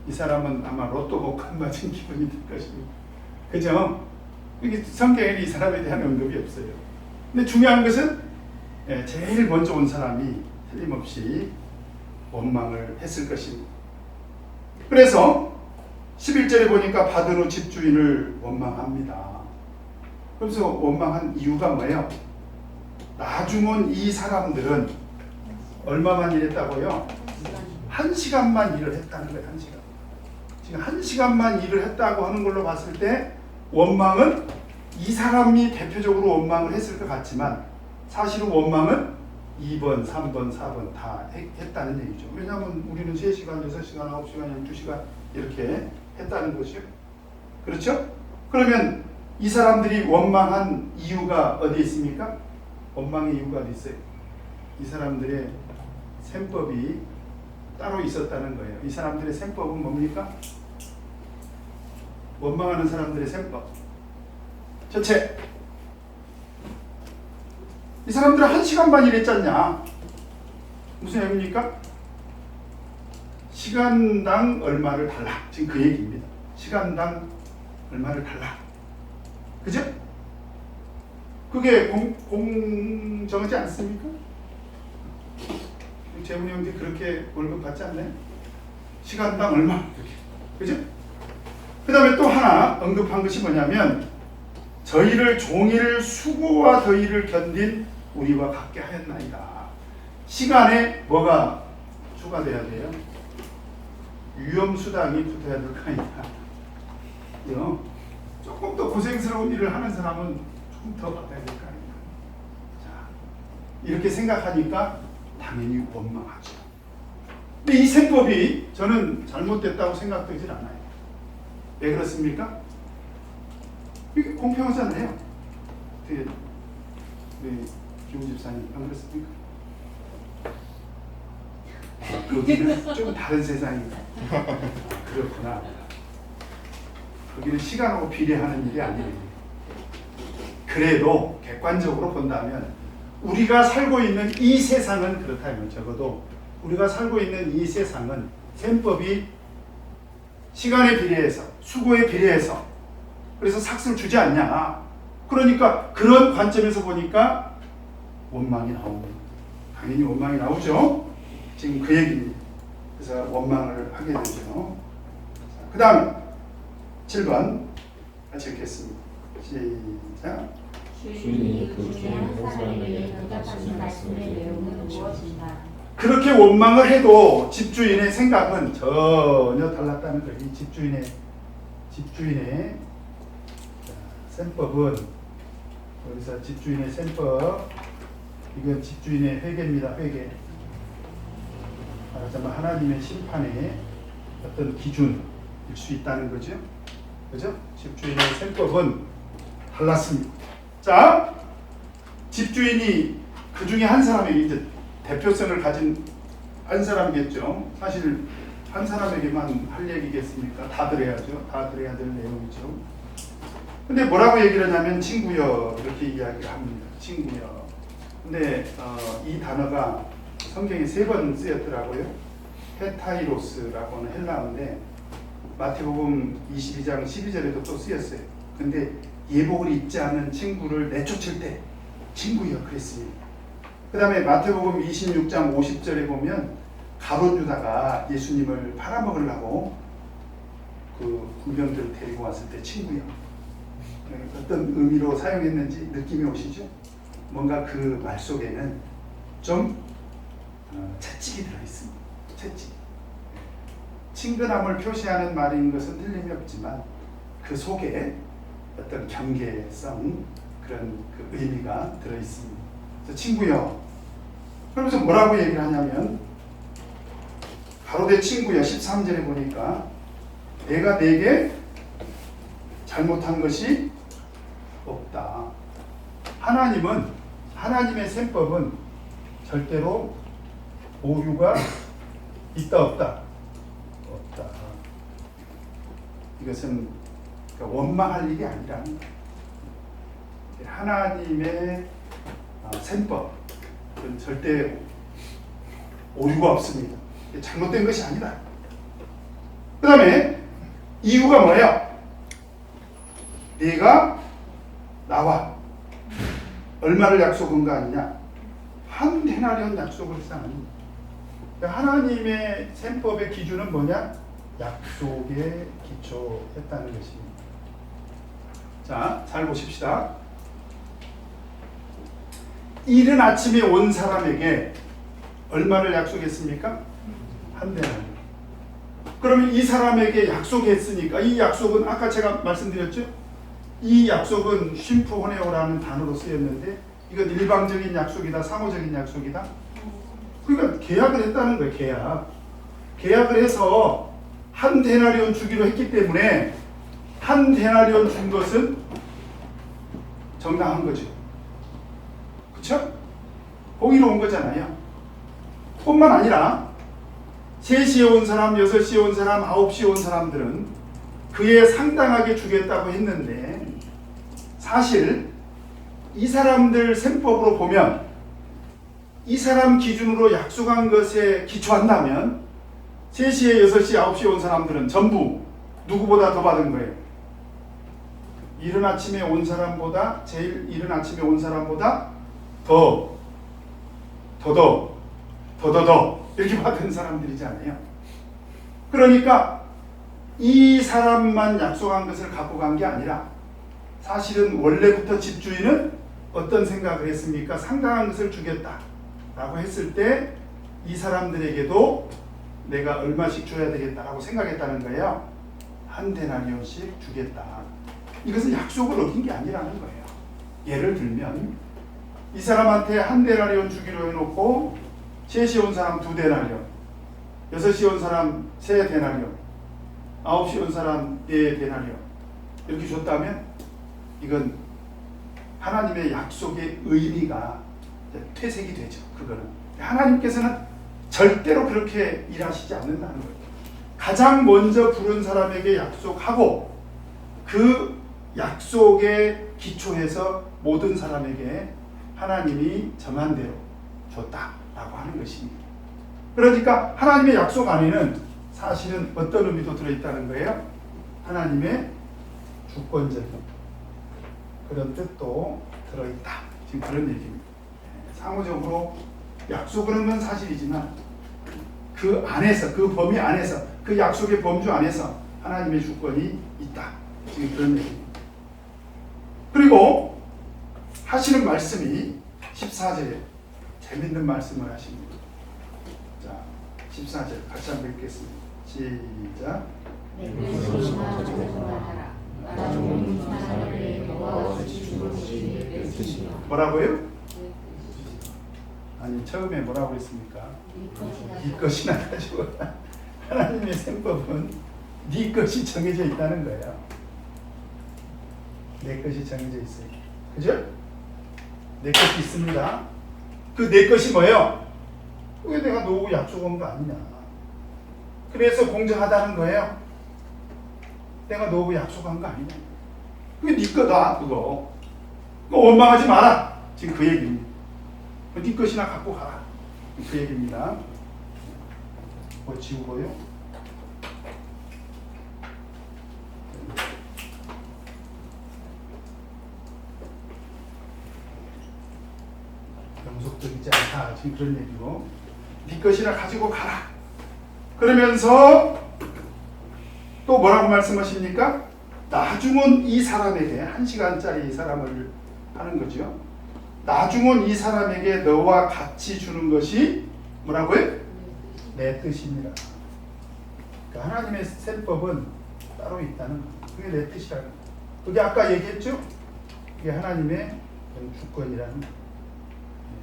이 사람은 아마 로또 복권 맞은 기분이 들 것입니다. 그죠? 성경에는 이 사람에 대한 언급이 없어요. 근데 중요한 것은 제일 먼저 온 사람이 틀림없이 원망을 했을 것입니다. 그래서 11절에 보니까 받은 후 집주인을 원망합니다. 그래서 원망한 이유가 뭐예요? 나중 온 이 사람들은 얼마만 일했다고요? 1시간만 일을 했다는 거예요. 1시간. 지금 1시간만 일을 했다고 하는 걸로 봤을 때 원망은 이 사람이 대표적으로 원망을 했을 것 같지만, 사실은 원망은 2번, 3번, 4번 다 했다는 얘기죠. 왜냐하면 우리는 3시간, 6시간, 9시간, 12시간 이렇게 했다는 거죠. 그렇죠? 그러면 이 사람들이 원망한 이유가 어디 있습니까? 원망의 이유가 어디 있어요? 이 사람들의 셈법이 따로 있었다는 거예요. 이 사람들의 셈법은 뭡니까? 원망하는 사람들의 셈법. 첫째, 이 사람들은 1시간 반 일했지 않냐? 무슨 얘기입니까? 시간당 얼마를 달라. 지금 그 얘기입니다. 시간당 얼마를 달라. 그죠? 그게 공정하지 않습니까? 재훈이 형제 그렇게 월급 받지 않나요? 시간당 얼마? 이렇게. 그죠? 그 다음에 또 하나 언급한 것이 뭐냐면 저희를 종일 수고와 더위를 견딘 우리와 같게 하였나이다. 시간에 뭐가 추가돼야 돼요? 위험수당이 붙어야 될 거 아니냐. 조금 더 고생스러운 일을 하는 사람은 조금 더 받아야 될 거 아니냐. 자, 이렇게 생각하니까 당연히 원망하죠. 근데 이 셈법이 저는 잘못됐다고 생각되질 않아요. 왜 그렇습니까? 이게 공평하잖아요. 우리 김우 집사님 안 그렇습니까? 거기는 좀 다른 세상이다. 그렇구나. 거기는 시간하고 비례하는 일이 아니에요. 그래도 객관적으로 본다면 우리가 살고 있는 이 세상은 그렇다면 적어도 우리가 살고 있는 이 세상은 셈법이 시간에 비례해서 수고에 비례해서 그래서 삭스를 주지 않냐. 그러니까 그런 관점에서 보니까 원망이 나옵니다. 당연히 원망이 나오죠. 지금 그 얘기입니다. 그래서 원망을 하게 되죠. 그 다음에 7번 같이 읽겠습니다. 시작. 주인이 그 중에 한 사람에게 대답하신 말씀의 내용은 무엇인가? 그렇게 원망을 해도 집주인의 생각은 전혀 달랐다는 거예요. 이 집주인의 셈법은 여기서 집주인의 셈법 이건 집주인의 회개입니다. 회개. 말하자면 하나님의 심판의 어떤 기준일 수 있다는 거죠. 그죠? 집주인의 셈법은 달랐습니다. 자, 집주인이 그 중에 한 사람에게 이제 대표성을 가진 한 사람이겠죠. 사실 한 사람에게만 할 얘기겠습니까? 다들 해야죠. 다들 해야 될 내용이죠. 근데 뭐라고 얘기를 하냐면 친구여 이렇게 이야기를 합니다. 친구여. 근데 이 단어가 성경에 3번 쓰였더라고요. 헤타이로스라고 하는 헬라어인데 마태복음 22장 12절에도 또 쓰였어요. 근데 예복을 입지 않는 친구를 내쫓을 때 친구여 그랬습니다. 그 다음에 마태복음 26장 50절에 보면 가룟 유다가 예수님을 팔아먹으려고 그 군병들을 데리고 왔을 때 친구여. 어떤 의미로 사용했는지 느낌이 오시죠? 뭔가 그 말 속에는 좀 채찍이 들어있습니다. 채찍. 친근함을 표시하는 말인 것은 틀림이 없지만 그 속에 어떤 경계성 그런 그 의미가 들어있습니다. 그래서 친구여. 그러면서 뭐라고 얘기를 하냐면 가로되 친구여 13절에 보니까 내가 네게 잘못한 것이 없다. 하나님의 셈법은 절대로 오류가 있다 없다. 없다. 이것은 원망할 일이 아니라 하나님의 셈법은 절대 오류가 없습니다. 잘못된 것이 아니다. 그 다음에 이유가 뭐예요? 네가 나와 얼마를 약속한 거 아니냐? 한 데나리온 약속을 했다니. 하나님의 셈법의 기준은 뭐냐? 약속에 기초했다는 것입니다. 자, 잘 보십시다. 이른 아침에 온 사람에게 얼마를 약속했습니까? 한 데나리온. 그러면 이 사람에게 약속했으니까 이 약속은 아까 제가 말씀드렸죠? 이 약속은 쉼프호네오라는 단어로 쓰였는데 이건 일방적인 약속이다, 상호적인 약속이다. 그러니까 계약을 했다는 거예요. 계약을 해서 한 데나리온 주기로 했기 때문에 한 데나리온 준 것은 정당한 거죠. 그렇죠? 공의로운 거잖아요. 뿐만 아니라 3시에 온 사람, 6시에 온 사람, 9시에 온 사람들은 그에 상당하게 주겠다고 했는데 사실 이 사람들 셈법으로 보면 이 사람 기준으로 약속한 것에 기초한다면 3시에 6시, 9시에 온 사람들은 전부 누구보다 더 받은 거예요. 이른 아침에 온 사람보다 제일 이른 아침에 온 사람보다 더 이렇게 받은 사람들이잖아요. 그러니까 이 사람만 약속한 것을 갖고 간 게 아니라 사실은 원래부터 집주인은 어떤 생각을 했습니까? 상당한 것을 주겠다라고 했을 때 이 사람들에게도 내가 얼마씩 줘야 되겠다라고 생각했다는 거예요. 한 데나리온씩 주겠다. 이것은 약속을 어긴 게 아니라는 거예요. 예를 들면 이 사람한테 한 데나리온 주기로 해놓고 3시에 온 사람 2데나리온, 6시에 온 사람 3데나리온, 9시에 온 사람 4데나리온 이렇게 줬다면 이건 하나님의 약속의 의미가 퇴색이 되죠. 그거는 하나님께서는 절대로 그렇게 일하시지 않는다는 거예요. 가장 먼저 부른 사람에게 약속하고 그 약속에 기초해서 모든 사람에게 하나님이 정한 대로 줬다라고 하는 것입니다. 그러니까 하나님의 약속 안에는 사실은 어떤 의미도 들어있다는 거예요. 하나님의 주권적인 그런 뜻도 들어있다. 지금 그런 얘기입니다. 상호적으로 약속을 한 건 사실이지만 그 안에서, 그 범위 안에서, 그 약속의 범주 안에서 하나님의 주권이 있다. 지금 그런 얘기입니다. 그리고 하시는 말씀이 14절에 재밌는 말씀을 하십니다. 자, 14절 같이 한번 읽겠습니다. 시작. 뭐라고요? 아니 처음에 뭐라고 했습니까? 네 것이나 가지고 하나님의 셈법은 네 것이 정해져 있다는 거예요. 내 것이 정해져 있어요. 그죠? 내 것이 있습니다. 그 내 것이 뭐예요? 왜 내가 너하고 약속한 거 아니냐? 그래서 공정하다는 거예요. 내가 너하고 약속한 거 아니냐? 그게 네 거다 그거. 원망하지 마라. 지금 그 얘기입니다. 네 것이나 갖고 가라. 그 얘기입니다. 뭐 지우고요. 영속적이지 않다. 지금 그런 얘기고. 네 것이나 가지고 가라. 그러면서 또 뭐라고 말씀하십니까? 나중은 이 사람에게 1시간짜리 이 사람을 하는 거죠. 나중은 이 사람에게 너와 같이 주는 것이 뭐라고요? 내 뜻입니다. 그러니까 하나님의 셈법은 따로 있다는 거예요. 그게 내 뜻이라는 거예요. 그게 아까 얘기했죠? 이게 하나님의 주권이라는 거예요.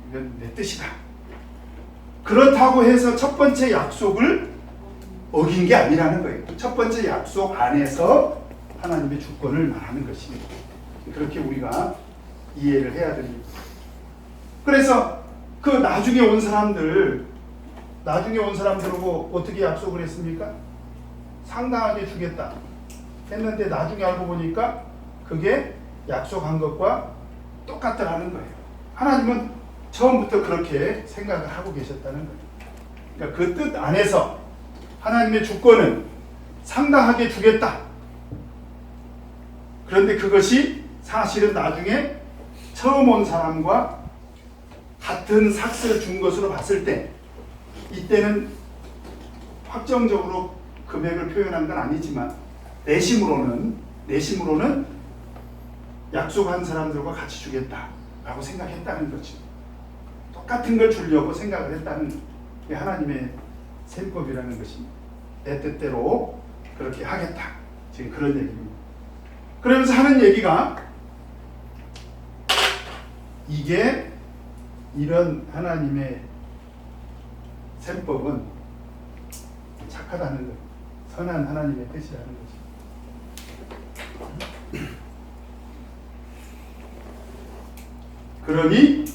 이건 내 뜻이다. 그렇다고 해서 첫 번째 약속을 어긴 게 아니라는 거예요. 첫 번째 약속 안에서 하나님의 주권을 말하는 것입니다. 그렇게 우리가 이해를 해야 됩니다. 그래서 그 나중에 온 사람들하고 어떻게 약속을 했습니까? 상당하게 주겠다 했는데 나중에 알고 보니까 그게 약속한 것과 똑같더라는 거예요. 하나님은 처음부터 그렇게 생각을 하고 계셨다는 거예요. 그러니까 그 뜻 안에서 하나님의 주권은 상당하게 주겠다. 그런데 그것이 사실은 나중에 처음 온 사람과 같은 삭스를 준 것으로 봤을 때 이때는 확정적으로 금액을 표현한 건 아니지만 내심으로는 약속한 사람들과 같이 주겠다라고 생각했다는 거죠. 똑같은 걸 주려고 생각을 했다는 게 하나님의 셈법이라는 것입니다. 내 뜻대로 그렇게 하겠다. 지금 그런 얘기입니다. 그러면서 하는 얘기가 이게 이런 하나님의 셈법은 착하다는 것, 선한 하나님의 뜻이라는 것입니다. 그러니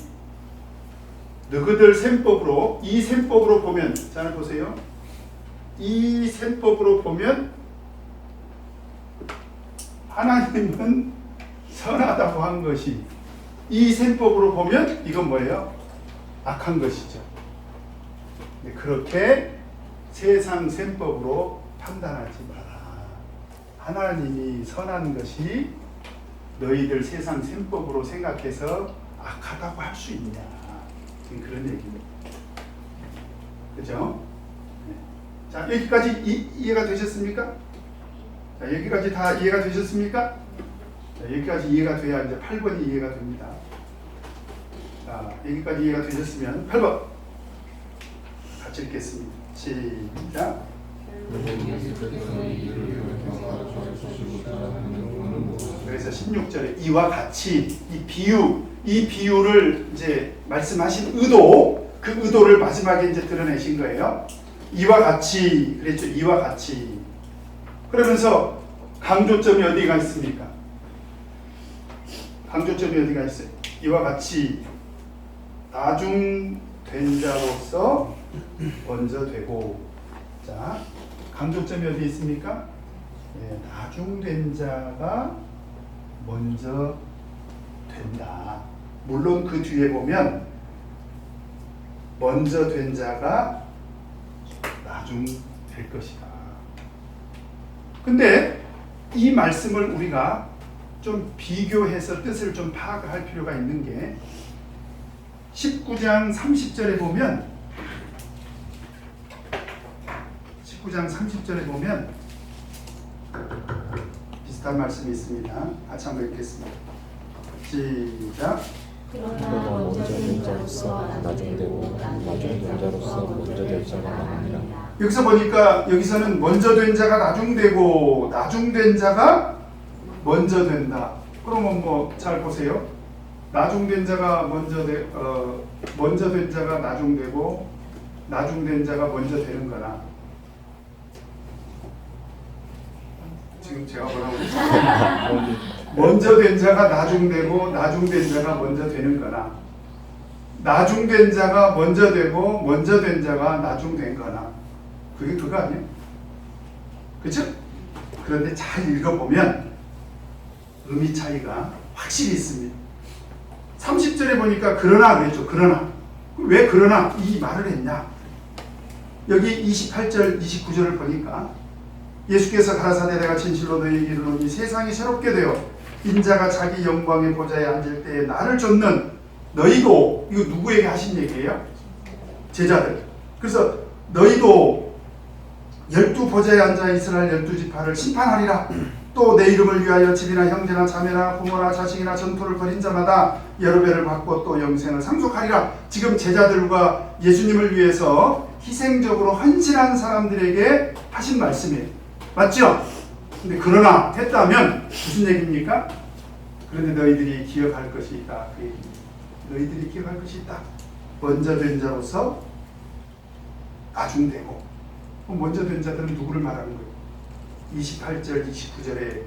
너희들 셈법으로, 이 셈법으로 보면, 잘 보세요. 이 셈법으로 보면 하나님은 선하다고 한 것이, 이 셈법으로 보면 이건 뭐예요? 악한 것이죠. 그렇게 세상 셈법으로 판단하지 마라. 하나님이 선한 것이 너희들 세상 셈법으로 생각해서 악하다고 할 수 있냐, 그런 얘기입니다. 그죠? 자, 여기까지 이해가 되셨습니까? 자, 여기까지 다 이해가 되셨습니까? 자, 여기까지 이해가 돼야 이제 8번이 이해가 됩니다. 자, 여기까지 이해가 되셨으면 8번 같이 읽겠습니다. 시작. 그래서 16절에 이와 같이, 이 비유를 이제 말씀하신 의도, 그 의도를 마지막에 이제 드러내신 거예요. 이와 같이 그랬죠. 이와 같이. 그러면서 강조점이 어디가 있습니까? 강조점이 어디가 있어요? 이와 같이 나중된 자로서 먼저 되고. 자, 강조점이 어디 있습니까? 네, 나중된 자가 먼저 된다. 물론 그 뒤에 보면 먼저 된 자가 나중 될 것이다. 근데 이 말씀을 우리가 좀 비교해서 뜻을 좀 파악할 필요가 있는 게 19장 30절에 보면 19장 30절에 보면 비슷한 말씀이 있습니다. 같이 한번 읽겠습니다. 시작. 그러나 먼저 된 자로서 나중되고 나중된 자로서 먼저 될 자가 많으니라. 여기서 보니까 여기서는 먼저 된 자가 나중되고 나중된 자가 먼저 된다. 그러면 뭐 잘 보세요. 나중된 자가 먼저 된 자가 나중되고 나중된 자가 먼저 되는 거나, 지금 제가 뭐라고 했어요? 먼저 된 자가 나중되고 나중된 자가 먼저 되는 거나, 나중된 자가 먼저 되고 먼저 된 자가 나중된 거나, 그게 그거 아니에요? 그렇죠? 그런데 잘 읽어보면 의미 차이가 확실히 있습니다. 30절에 보니까 그러나 그랬죠. 그러나. 왜 그러나 이 말을 했냐? 여기 28절 29절을 보니까 예수께서 가라사대 내가 진실로 너희에게 이르노니 세상이 새롭게 되어 인자가 자기 영광의 보좌에 앉을 때에 나를 쫓는 너희도, 이거 누구에게 하신 얘기예요? 제자들. 그래서 너희도 12보좌에 앉아 이스라엘 12지파를 심판하리라. 또 내 이름을 위하여 집이나 형제나 자매나 부모나 자식이나 전토를 벌인 자마다 여러 배를 받고 또 영생을 상속하리라. 지금 제자들과 예수님을 위해서 희생적으로 헌신한 사람들에게 하신 말씀이에요. 맞죠? 근데 그러나 했다면 무슨 얘기입니까? 그런데 너희들이 기억할 것이 있다. 그 얘기입니다. 너희들이 기억할 것이 있다. 먼저 된 자로서 나중되고. 먼저 된 자들은 누구를 말하는 거예요? 28절, 29절에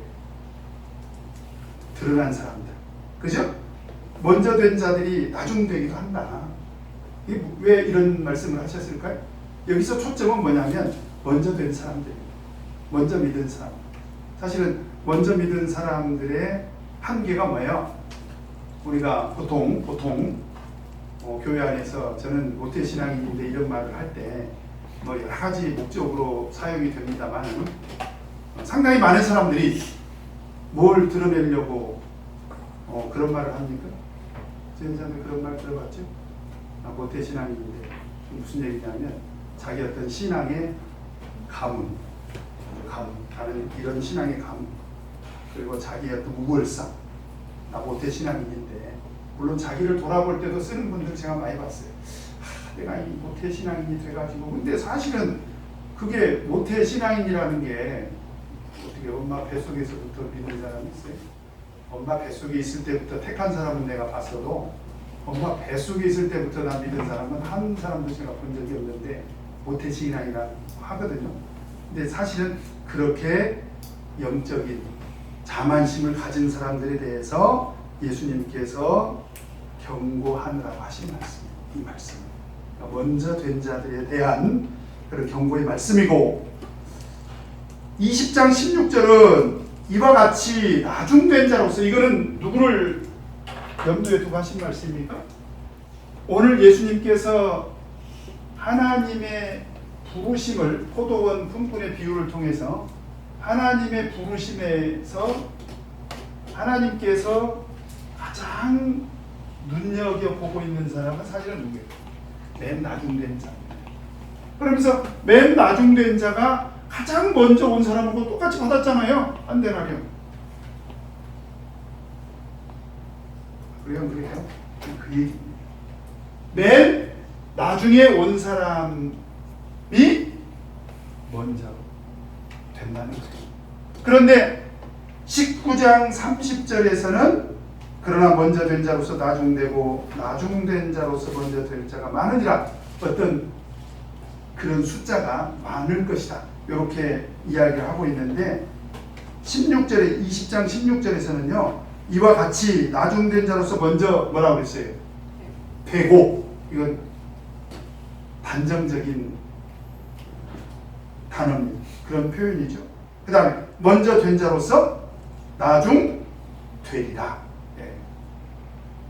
드러난 사람들. 그죠? 먼저 된 자들이 나중되기도 한다. 왜 이런 말씀을 하셨을까요? 여기서 초점은 뭐냐면 먼저 된 사람들, 먼저 믿은 사람. 사실은 먼저 믿은 사람들의 한계가 뭐예요? 우리가 보통 교회 안에서 저는 모태신앙인인데 이런 말을 할 때 뭐 여러 가지 목적으로 사용이 됩니다만 상당히 많은 사람들이 뭘 드러내려고 그런 말을 합니까? 지금전에 그런 말 들어봤죠? 모태신앙인인데 무슨 얘기냐면 자기 어떤 신앙의 가문, 다른 이런 신앙의 가문, 그리고 자기의 어떤 우월성, 나 모태신앙인인데, 물론 자기를 돌아볼 때도 쓰는 분들 제가 많이 봤어요. 내가 이 모태신앙인이 돼가지고, 근데 사실은 그게 모태신앙인이라는 게 어떻게 엄마 뱃속에서부터 믿는 사람이 있어요? 엄마 뱃속에 있을 때부터 택한 사람은 내가 봤어도 엄마 뱃속에 있을 때부터 나 믿은 사람은 한 사람도 제가 본 적이 없는데 모태신앙이라고 하거든요. 근데 사실은 그렇게 영적인 자만심을 가진 사람들에 대해서 예수님께서 경고하느라고 하신 말씀입니다. 이 말씀. 먼저 된 자들에 대한 그런 경고의 말씀이고 20장 16절은 이와 같이 나중된 자로서 이거는 누구를 염두에 두고 하신 말씀입니까? 오늘 예수님께서 하나님의 부르심을 포도원 품꾼의 비유를 통해서 하나님의 부르심에서 하나님께서 가장 눈여겨보고 있는 사람은 사실은 누구예요? 맨 나중된 자. 그러면서 맨 나중된 자가 가장 먼저 온 사람하고 똑같이 받았잖아요. 한 데나리온. 그래요? 그 얘기입니다. 맨 나중에 온 사람이 먼저 된다는 거예요. 그런데 19장 30절에서는 그러나 먼저 된 자로서 나중되고 나중된 자로서 먼저 될 자가 많으니라, 어떤 그런 숫자가 많을 것이다, 이렇게 이야기를 하고 있는데 16절에 20장 16절에서는요 이와 같이 나중된 자로서 먼저 뭐라고 그랬어요? 되고. 이건 단정적인 단어입니다. 그런 표현이죠. 그 다음에 먼저 된 자로서 나중 되리라.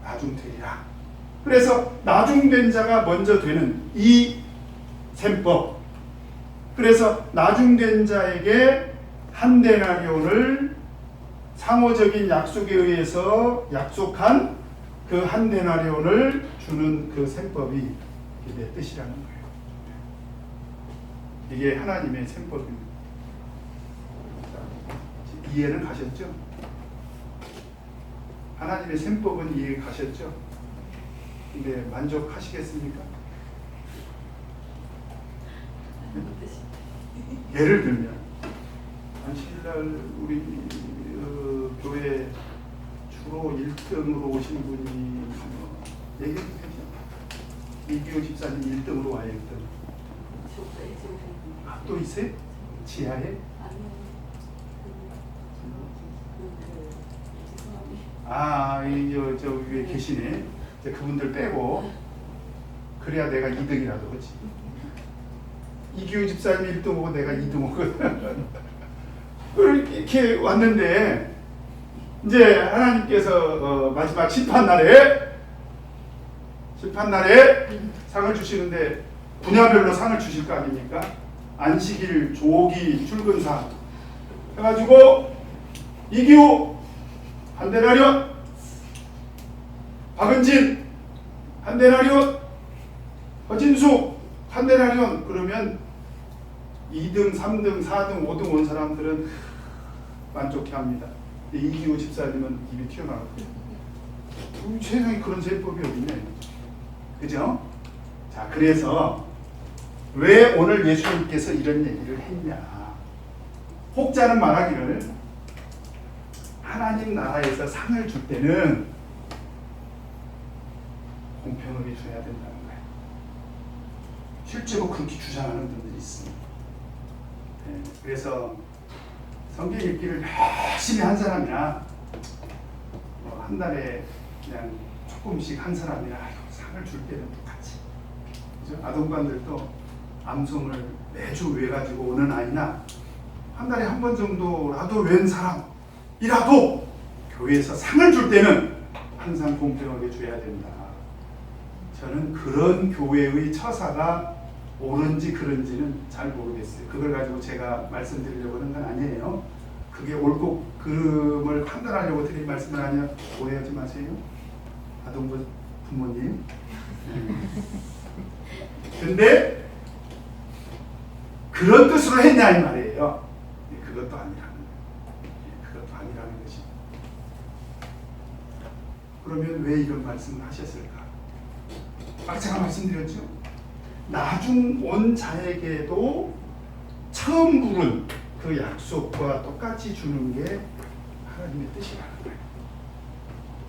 나중 되리라. 그래서 나중된 자가 먼저 되는 이 셈법. 그래서 나중된 자에게 한 데나리온을 상호적인 약속에 의해서 약속한 그 한 데나리온을 주는 그 셈법이 내 뜻이라는 거예요. 이게 하나님의 셈법입니다. 이해는 가셨죠? 하나님의 셈법은 이해 가셨죠? 근데 만족하시겠습니까? 예를 들면 안식일날 우리 교회 주로 1등으로 오신 분이 얘기해 주세요. 이기호 집사님 1등으로 와요. 1등. 아, 또 있어요? 지하에? 저 위에 계시네. 이제 그분들 빼고 그래야 내가 2등이라도 그렇지. 이기호 집사님이 1등 오고 내가 2등 오거든. 이렇게 왔는데 이제 하나님께서 마지막 심판날에 상을 주시는데 분야별로 상을 주실 거 아닙니까? 안식일, 조기, 출근상 해가지고 이기호 한 데나리온, 박은진 한 데나리온, 허진숙 한 데나리온. 그러면 2등, 3등, 4등, 5등 온 사람들은 만족해합니다. 이기호 집사님은 입이 튀어나왔고요. 세상에 그런 제법이 어딨네. 그죠? 자, 그래서 왜 오늘 예수님께서 이런 얘기를 했냐. 혹자는 말하기를 하나님 나라에서 상을 줄 때는 공평하게 줘야 된다는 거예요. 실제로 그렇게 주장하는 분들이 있습니다. 네, 그래서 성경 읽기를 열심히 한 사람이나 한 달에 그냥 조금씩 한 사람이나 상을 줄 때는 똑같이. 그죠? 아동반들도 암송을 매주 외가지고 오는 아이나 한 달에 한 번 정도라도 웬 사람이라도 교회에서 상을 줄 때는 항상 공평하게 줘야 된다. 저는 그런 교회의 처사가 옳은지 그른지는 잘 모르겠어요. 그걸 가지고 제가 말씀드리려고 하는 건 아니에요. 그게 옳고 그름을 판단하려고 드린 말씀은 아니라 오해하지 마세요. 아동부 부모님. 근데 그런 뜻으로 했냐 이 말이에요. 그것도 아니라는 거예요. 그것도 아니라는 것이. 그러면 왜 이런 말씀을 하셨을까? 아까 제가 말씀드렸죠. 나중 온 자에게도 처음 부른 그 약속과 똑같이 주는 게 하나님의 뜻이라는 거예요.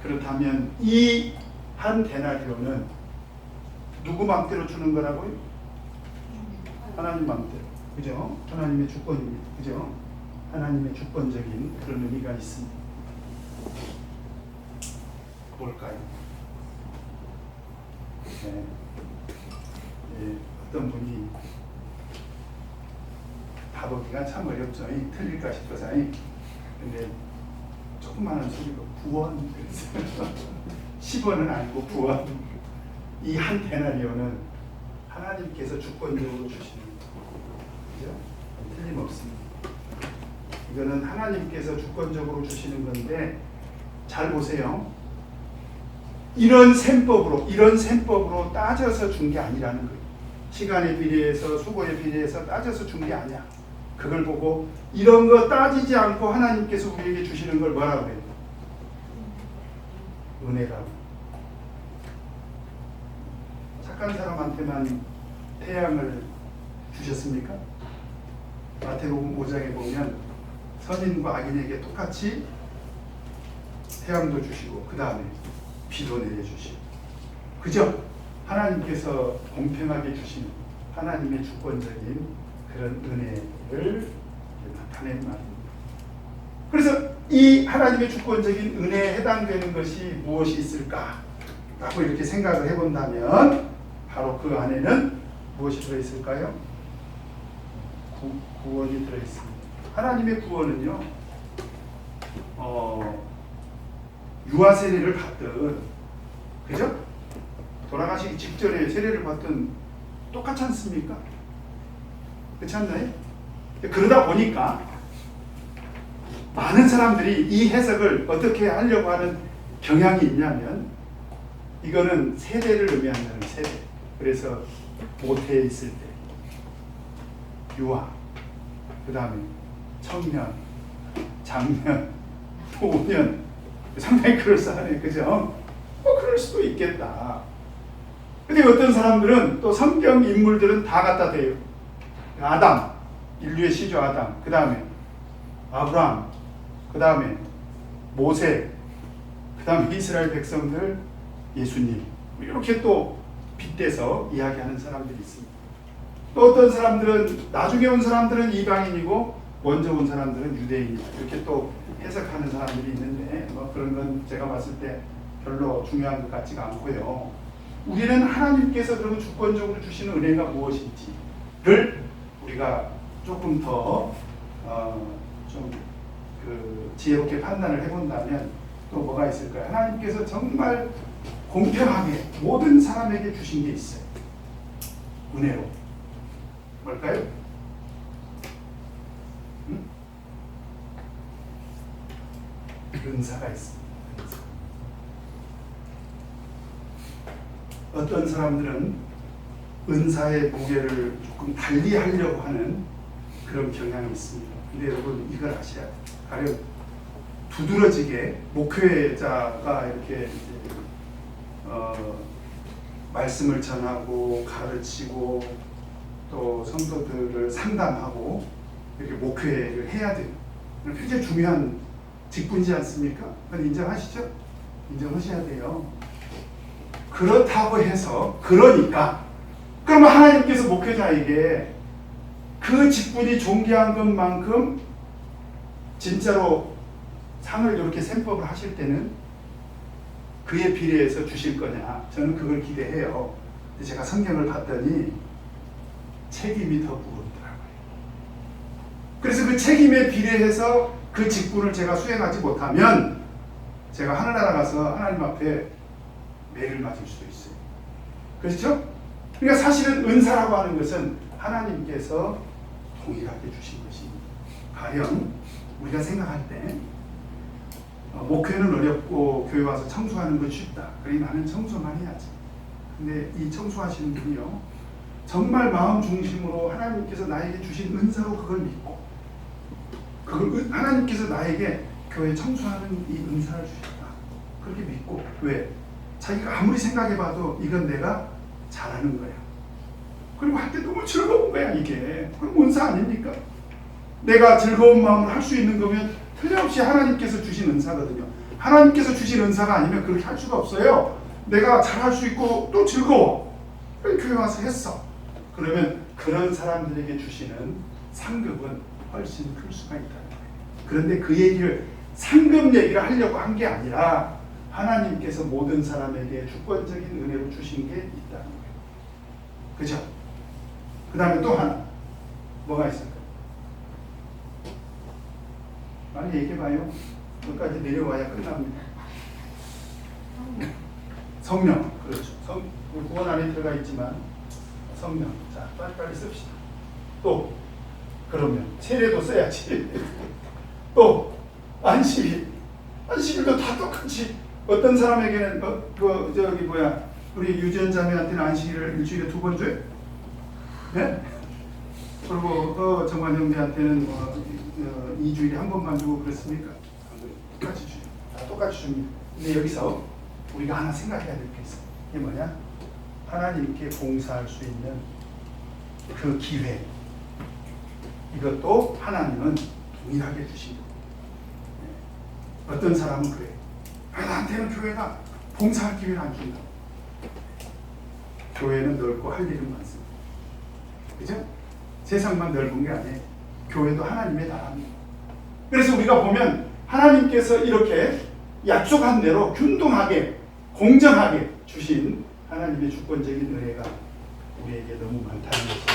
그렇다면 이 한 데나리온은 누구 맘대로 주는 거라고요? 하나님 맘대로. 그죠? 하나님의 주권입니다. 그죠? 하나님의 주권적인 그런 의미가 있습니다. 뭘까요? 어떤 분이 다독기가 참 어렵죠. 틀릴까 싶어서. 근데 조그마한 소리로 구원 그랬어요. 10원은 아니고 구원. 이 한 데나리온은 하나님께서 주권적으로 주시는 거죠. 그죠? 틀림없습니다. 이거는 하나님께서 주권적으로 주시는 건데 잘 보세요. 이런 셈법으로 따져서 준 게 아니라는 거예요. 시간에 비례해서 수고에 비례해서 따져서 준 게 아니야. 그걸 보고 이런 거 따지지 않고 하나님께서 우리에게 주시는 걸 뭐라고 그래요? 은혜라고. 착한 사람한테만 태양을 주셨습니까? 마태복음 5장에 보면 선인과 악인에게 똑같이 태양도 주시고 그 다음에 비도 내려주시고, 그죠? 하나님께서 공평하게 주시는 하나님의 주권적인 그런 은혜를 나타낸 말입니다. 그래서 이 하나님의 주권적인 은혜에 해당되는 것이 무엇이 있을까? 라고 이렇게 생각을 해본다면 바로 그 안에는 무엇이 들어있을까요? 구원이 들어있습니다. 하나님의 구원은요, 유아 세례를 받든, 그죠? 돌아가시기 직전에 세례를 받든 똑같지 않습니까? 그렇지 않나요? 그러다 보니까 많은 사람들이 이 해석을 어떻게 하려고 하는 경향이 있냐면, 이거는 세대를 의미한다는 세대. 그래서 모태에 있을 때 유아, 그 다음에 청년, 장년, 노년, 상당히 그럴싸하네, 그죠? 그럴 수도 있겠다. 근데 어떤 사람들은 또 성경 인물들은 다 갖다 대요. 아담, 인류의 시조 아담, 그 다음에 아브라함, 그 다음에 모세, 그 다음에 이스라엘 백성들, 예수님, 이렇게 또 빗대서 이야기하는 사람들이 있습니다. 또 어떤 사람들은 나중에 온 사람들은 이방인이고 먼저 온 사람들은 유대인이다, 이렇게 또 해석하는 사람들이 있는데 그런 건 제가 봤을 때 별로 중요한 것 같지가 않고요. 우리는 하나님께서 그러면 주권적으로 주시는 은혜가 무엇인지를 우리가 조금 더 지혜롭게 판단을 해본다면 또 뭐가 있을까요? 하나님께서 정말 공평하게 모든 사람에게 주신 게 있어요. 은혜로. 뭘까요? 은사가 있습니다. 은사. 어떤 사람들은 은사의 무게를 조금 달리 하려고 하는 그런 경향이 있습니다. 근데 여러분 이걸 아셔야 돼요. 가령 두드러지게 목회자가 이렇게 말씀을 전하고 가르치고 또 성도들을 상담하고 이렇게 목회를 해야 돼요. 굉장히 중요한 직분이지 않습니까? 그건 인정하시죠? 인정하셔야 돼요. 그렇다고 해서 그러니까 그러면 하나님께서 목회자에게 그 직분이 존귀한 것만큼 진짜로 상을 이렇게 셈법을 하실 때는 그에 비례해서 주실 거냐? 저는 그걸 기대해요. 근데 제가 성경을 봤더니 책임이 더 무겁더라고요. 그래서 그 책임에 비례해서 그 직분을 제가 수행하지 못하면 제가 하늘나라 가서 하나님 앞에 매를 맞을 수도 있어요. 그렇죠? 그러니까 사실은 은사라고 하는 것은 하나님께서 동일하게 주신 것입니다. 가령 우리가 생각할 때 목회는 어렵고 교회 와서 청소하는 건 쉽다. 그러니 나는 청소만 해야지. 근데 이 청소하시는 분이요, 정말 마음 중심으로 하나님께서 나에게 주신 은사로 그걸 믿고, 그걸 하나님께서 나에게 교회 청소하는 이 은사를 주셨다, 그렇게 믿고, 왜? 자기가 아무리 생각해봐도 이건 내가 잘하는 거야. 그리고 할 때 너무 즐거운 거야. 이게 그럼 은사 아닙니까? 내가 즐거운 마음으로 할 수 있는 거면 틀림없이 하나님께서 주신 은사거든요. 하나님께서 주신 은사가 아니면 그렇게 할 수가 없어요. 내가 잘할 수 있고 또 즐거워. 교회 와서 했어. 그러면 그런 사람들에게 주시는 상급은 훨씬 클 수가 있다는 거예요. 그런데 그 얘기를 상급 얘기를 하려고 한 게 아니라 하나님께서 모든 사람에게 주권적인 은혜로 주신 게 있다는 거예요. 그죠? 그 다음에 또 하나 뭐가 있을까요? 많이 얘기해봐요. 여기까지 내려와야 끝납니다. 성령. 그렇죠. 구원 안에 들어가 있지만 성령. 자, 빨리빨리 씁시다. 또 그러면 세례도 써야지. 또 안식일도 다 똑같이. 어떤 사람에게는 우리 유지연 자매한테는 안식일을 일주일에 2번 줘요. 네? 그리고 정관 형제한테는 2주일에 1번만 주고 그렇습니까? 똑같이 주죠. 다 똑같이 줍니다. 근데 여기서 우리가 하나 생각해야 될 게 있어요. 이게 뭐냐? 하나님께 봉사할 수 있는 그 기회, 이것도 하나님은 동일하게 주신다. 어떤 사람은 그래. 나한테는 교회가 봉사할 기회를 안 준다. 교회는 넓고 할 일은 많습니다. 그죠? 세상만 넓은 게 아니에요. 교회도 하나님의 나라입니다. 그래서 우리가 보면 하나님께서 이렇게 약속한 대로 균등하게 공정하게 주신 하나님의 주권적인 은혜가 우리에게 너무 많다는 것입니다.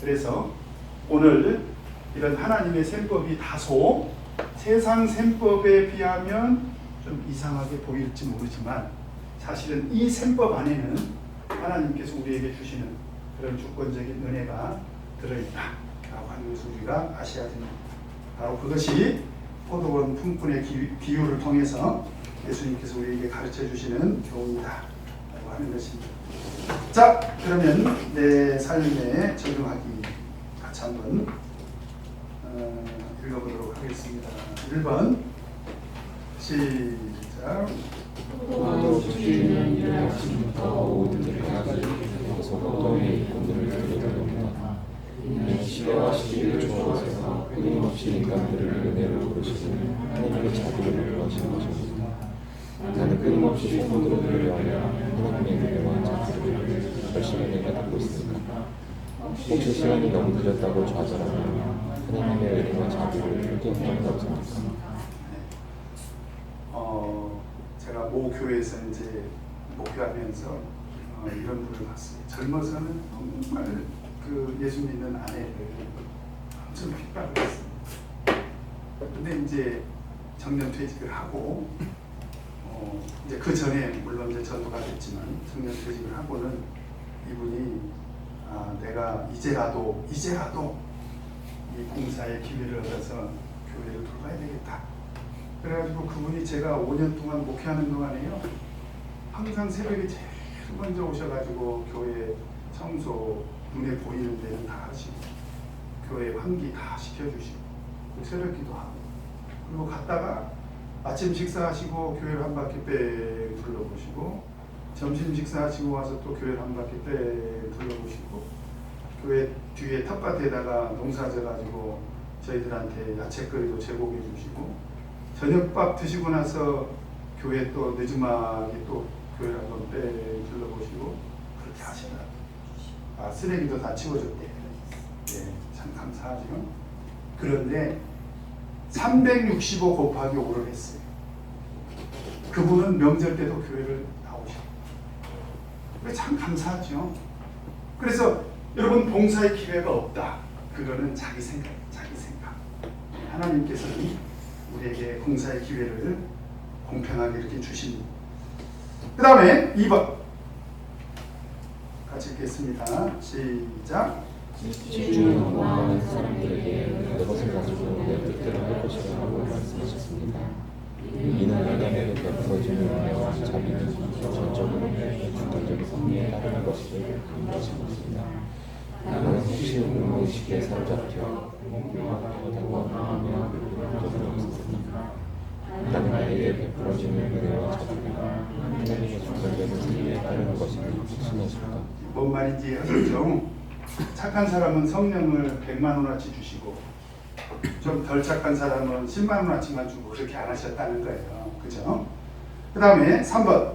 그래서 오늘 이런 하나님의 셈법이 다소 세상 셈법에 비하면 좀 이상하게 보일지 모르지만 사실은 이 셈법 안에는 하나님께서 우리에게 주시는 그런 주권적인 은혜가 들어있다라고 하는 것을 우리가 아셔야 됩니다. 바로 그것이 포도원 품꾼의 비유를 통해서 예수님께서 우리에게 가르쳐 주시는 교훈이다라고 하는 것입니다. 자, 그러면 내 삶에 적용하기 같이 한번 읽어보도록 하겠습니다. 1번 시작. 포도 주주는 이른 아침부터 오후 늦게까지 계속 포도의 일꾼들을 들여다봅니다. 이는 시대와 시기를 주어서 끊임없이 인간들을 은혜로 부르시는 하나님의 자비를 구하시는 것입니다. 나는 끊임없이 포도들을 위하여 하나님의 은혜와 자비를 열심히 내가 있습니까? 혹시 시간이 너무 늦었다고 좌절하면 하나님의 은혜와 자비를 포기할 수 없습니까? 제가 모 교회에서 이제 목회하면서 이런 분을 봤어요. 젊어서는 정말 그 예수 믿는 아내를 엄청 핍박을 했습니다. 근데 이제 정년 퇴직을 하고 이제 그 전에 물론 이제 전도가 됐지만 정년 퇴직을 하고는 이분이 내가 이제라도 이 봉사의 기회를 얻어서 교회를 돌아야 되겠다. 그래가지고 그분이 제가 5년 동안 목회하는 동안에요, 항상 새벽에 제일 먼저 오셔가지고 교회 청소, 눈에 보이는 데는 다 하시고 교회 환기 다 시켜주시고 새벽기도 하고, 그리고 갔다가 아침 식사하시고 교회를 한 바퀴 뺑 둘러보시고, 점심 식사하시고 와서 또 교회를 한 바퀴 뺑 둘러보시고, 교회 뒤에 텃밭에다가 농사 져가지고 저희들한테 야채거리도 제공해 주시고, 저녁밥 드시고 나서 교회 또 늦음하게 또 교회를 한번 뺑 둘러보시고 그렇게 하시더라고요. 쓰레기도 다 치워줬대요. 네, 참 감사하죠. 그런데 365 곱하기 5를 했어요. 그분은 명절 때도 교회를 나오셔요. 참 감사하죠. 그래서 여러분, 봉사의 기회가 없다. 그거는 자기 생각이에요. 자기 생각. 하나님께서는 우리에게 봉사의 기회를 공평하게 이렇게 주십니다. 그 다음에 2번 같이 읽겠습니다. 시작. 집주는 원하는 사람들에게 내 것을 가지고 내 뜻대로 할 것이라고 말씀하셨습니다. 이는 하나님에게 베풀어지는 은혜와 자비는 전적으로 주권적인 섭리에 따르는 것이를 강조하십니다. 나는 혹시 의식에 사로잡혀 공평하다고 하며 적은 없습니다. 나는 나에게 베풀어지는 은혜와 자비가 하나님의 주권적인 섭리에 따르는 것이를 확신했습니다. 뭔 말인지 하셨죠? 착한 사람은 성령을 100만 원어치 주시고, 좀 덜 착한 사람은 10만 원어치만 주고 그렇게 안 하셨다는 거예요. 그죠? 그 다음에 3번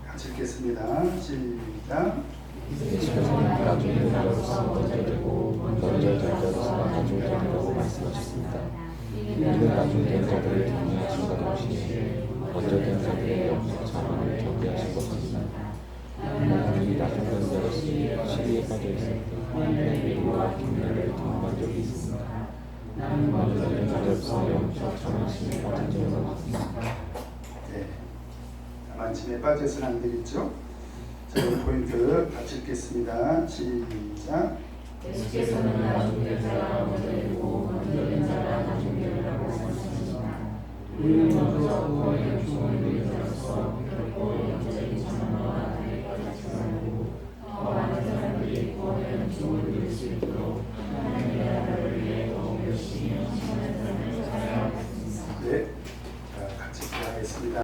같이 읽겠습니다. 시작. 예수께서는 나중에 자로서 먼저 되고 먼저 된 자로서 나중 되리라고 말씀하셨습니다. 이는 나중 된 자들을 정리하신 것 없이 먼저 된 자들의 영성을 경계하신 것 같습니다. 우리 나중된 자였으니 시기에 빠져 있을 때 하나님의 미움과 경례를 경험한 적이 있습니다. 먼저 된 자들로서 영적 참으심에 빠진 적은 없습니다. 네. 만침에 빠져서는 안 되겠죠? 자, 이 포인트 같이 읽겠습니다. 시작. 예수께서는 나중된 자가 먼저 되고 먼저 된 자가 나중되리라고 말씀하십니다. 우리는 먼저 구원의 영성을 누린 자로서 결코 영적인 장로와 다리가 같이 살고 더 많은 사람들이 구원의 영성을 누릴 수 있도록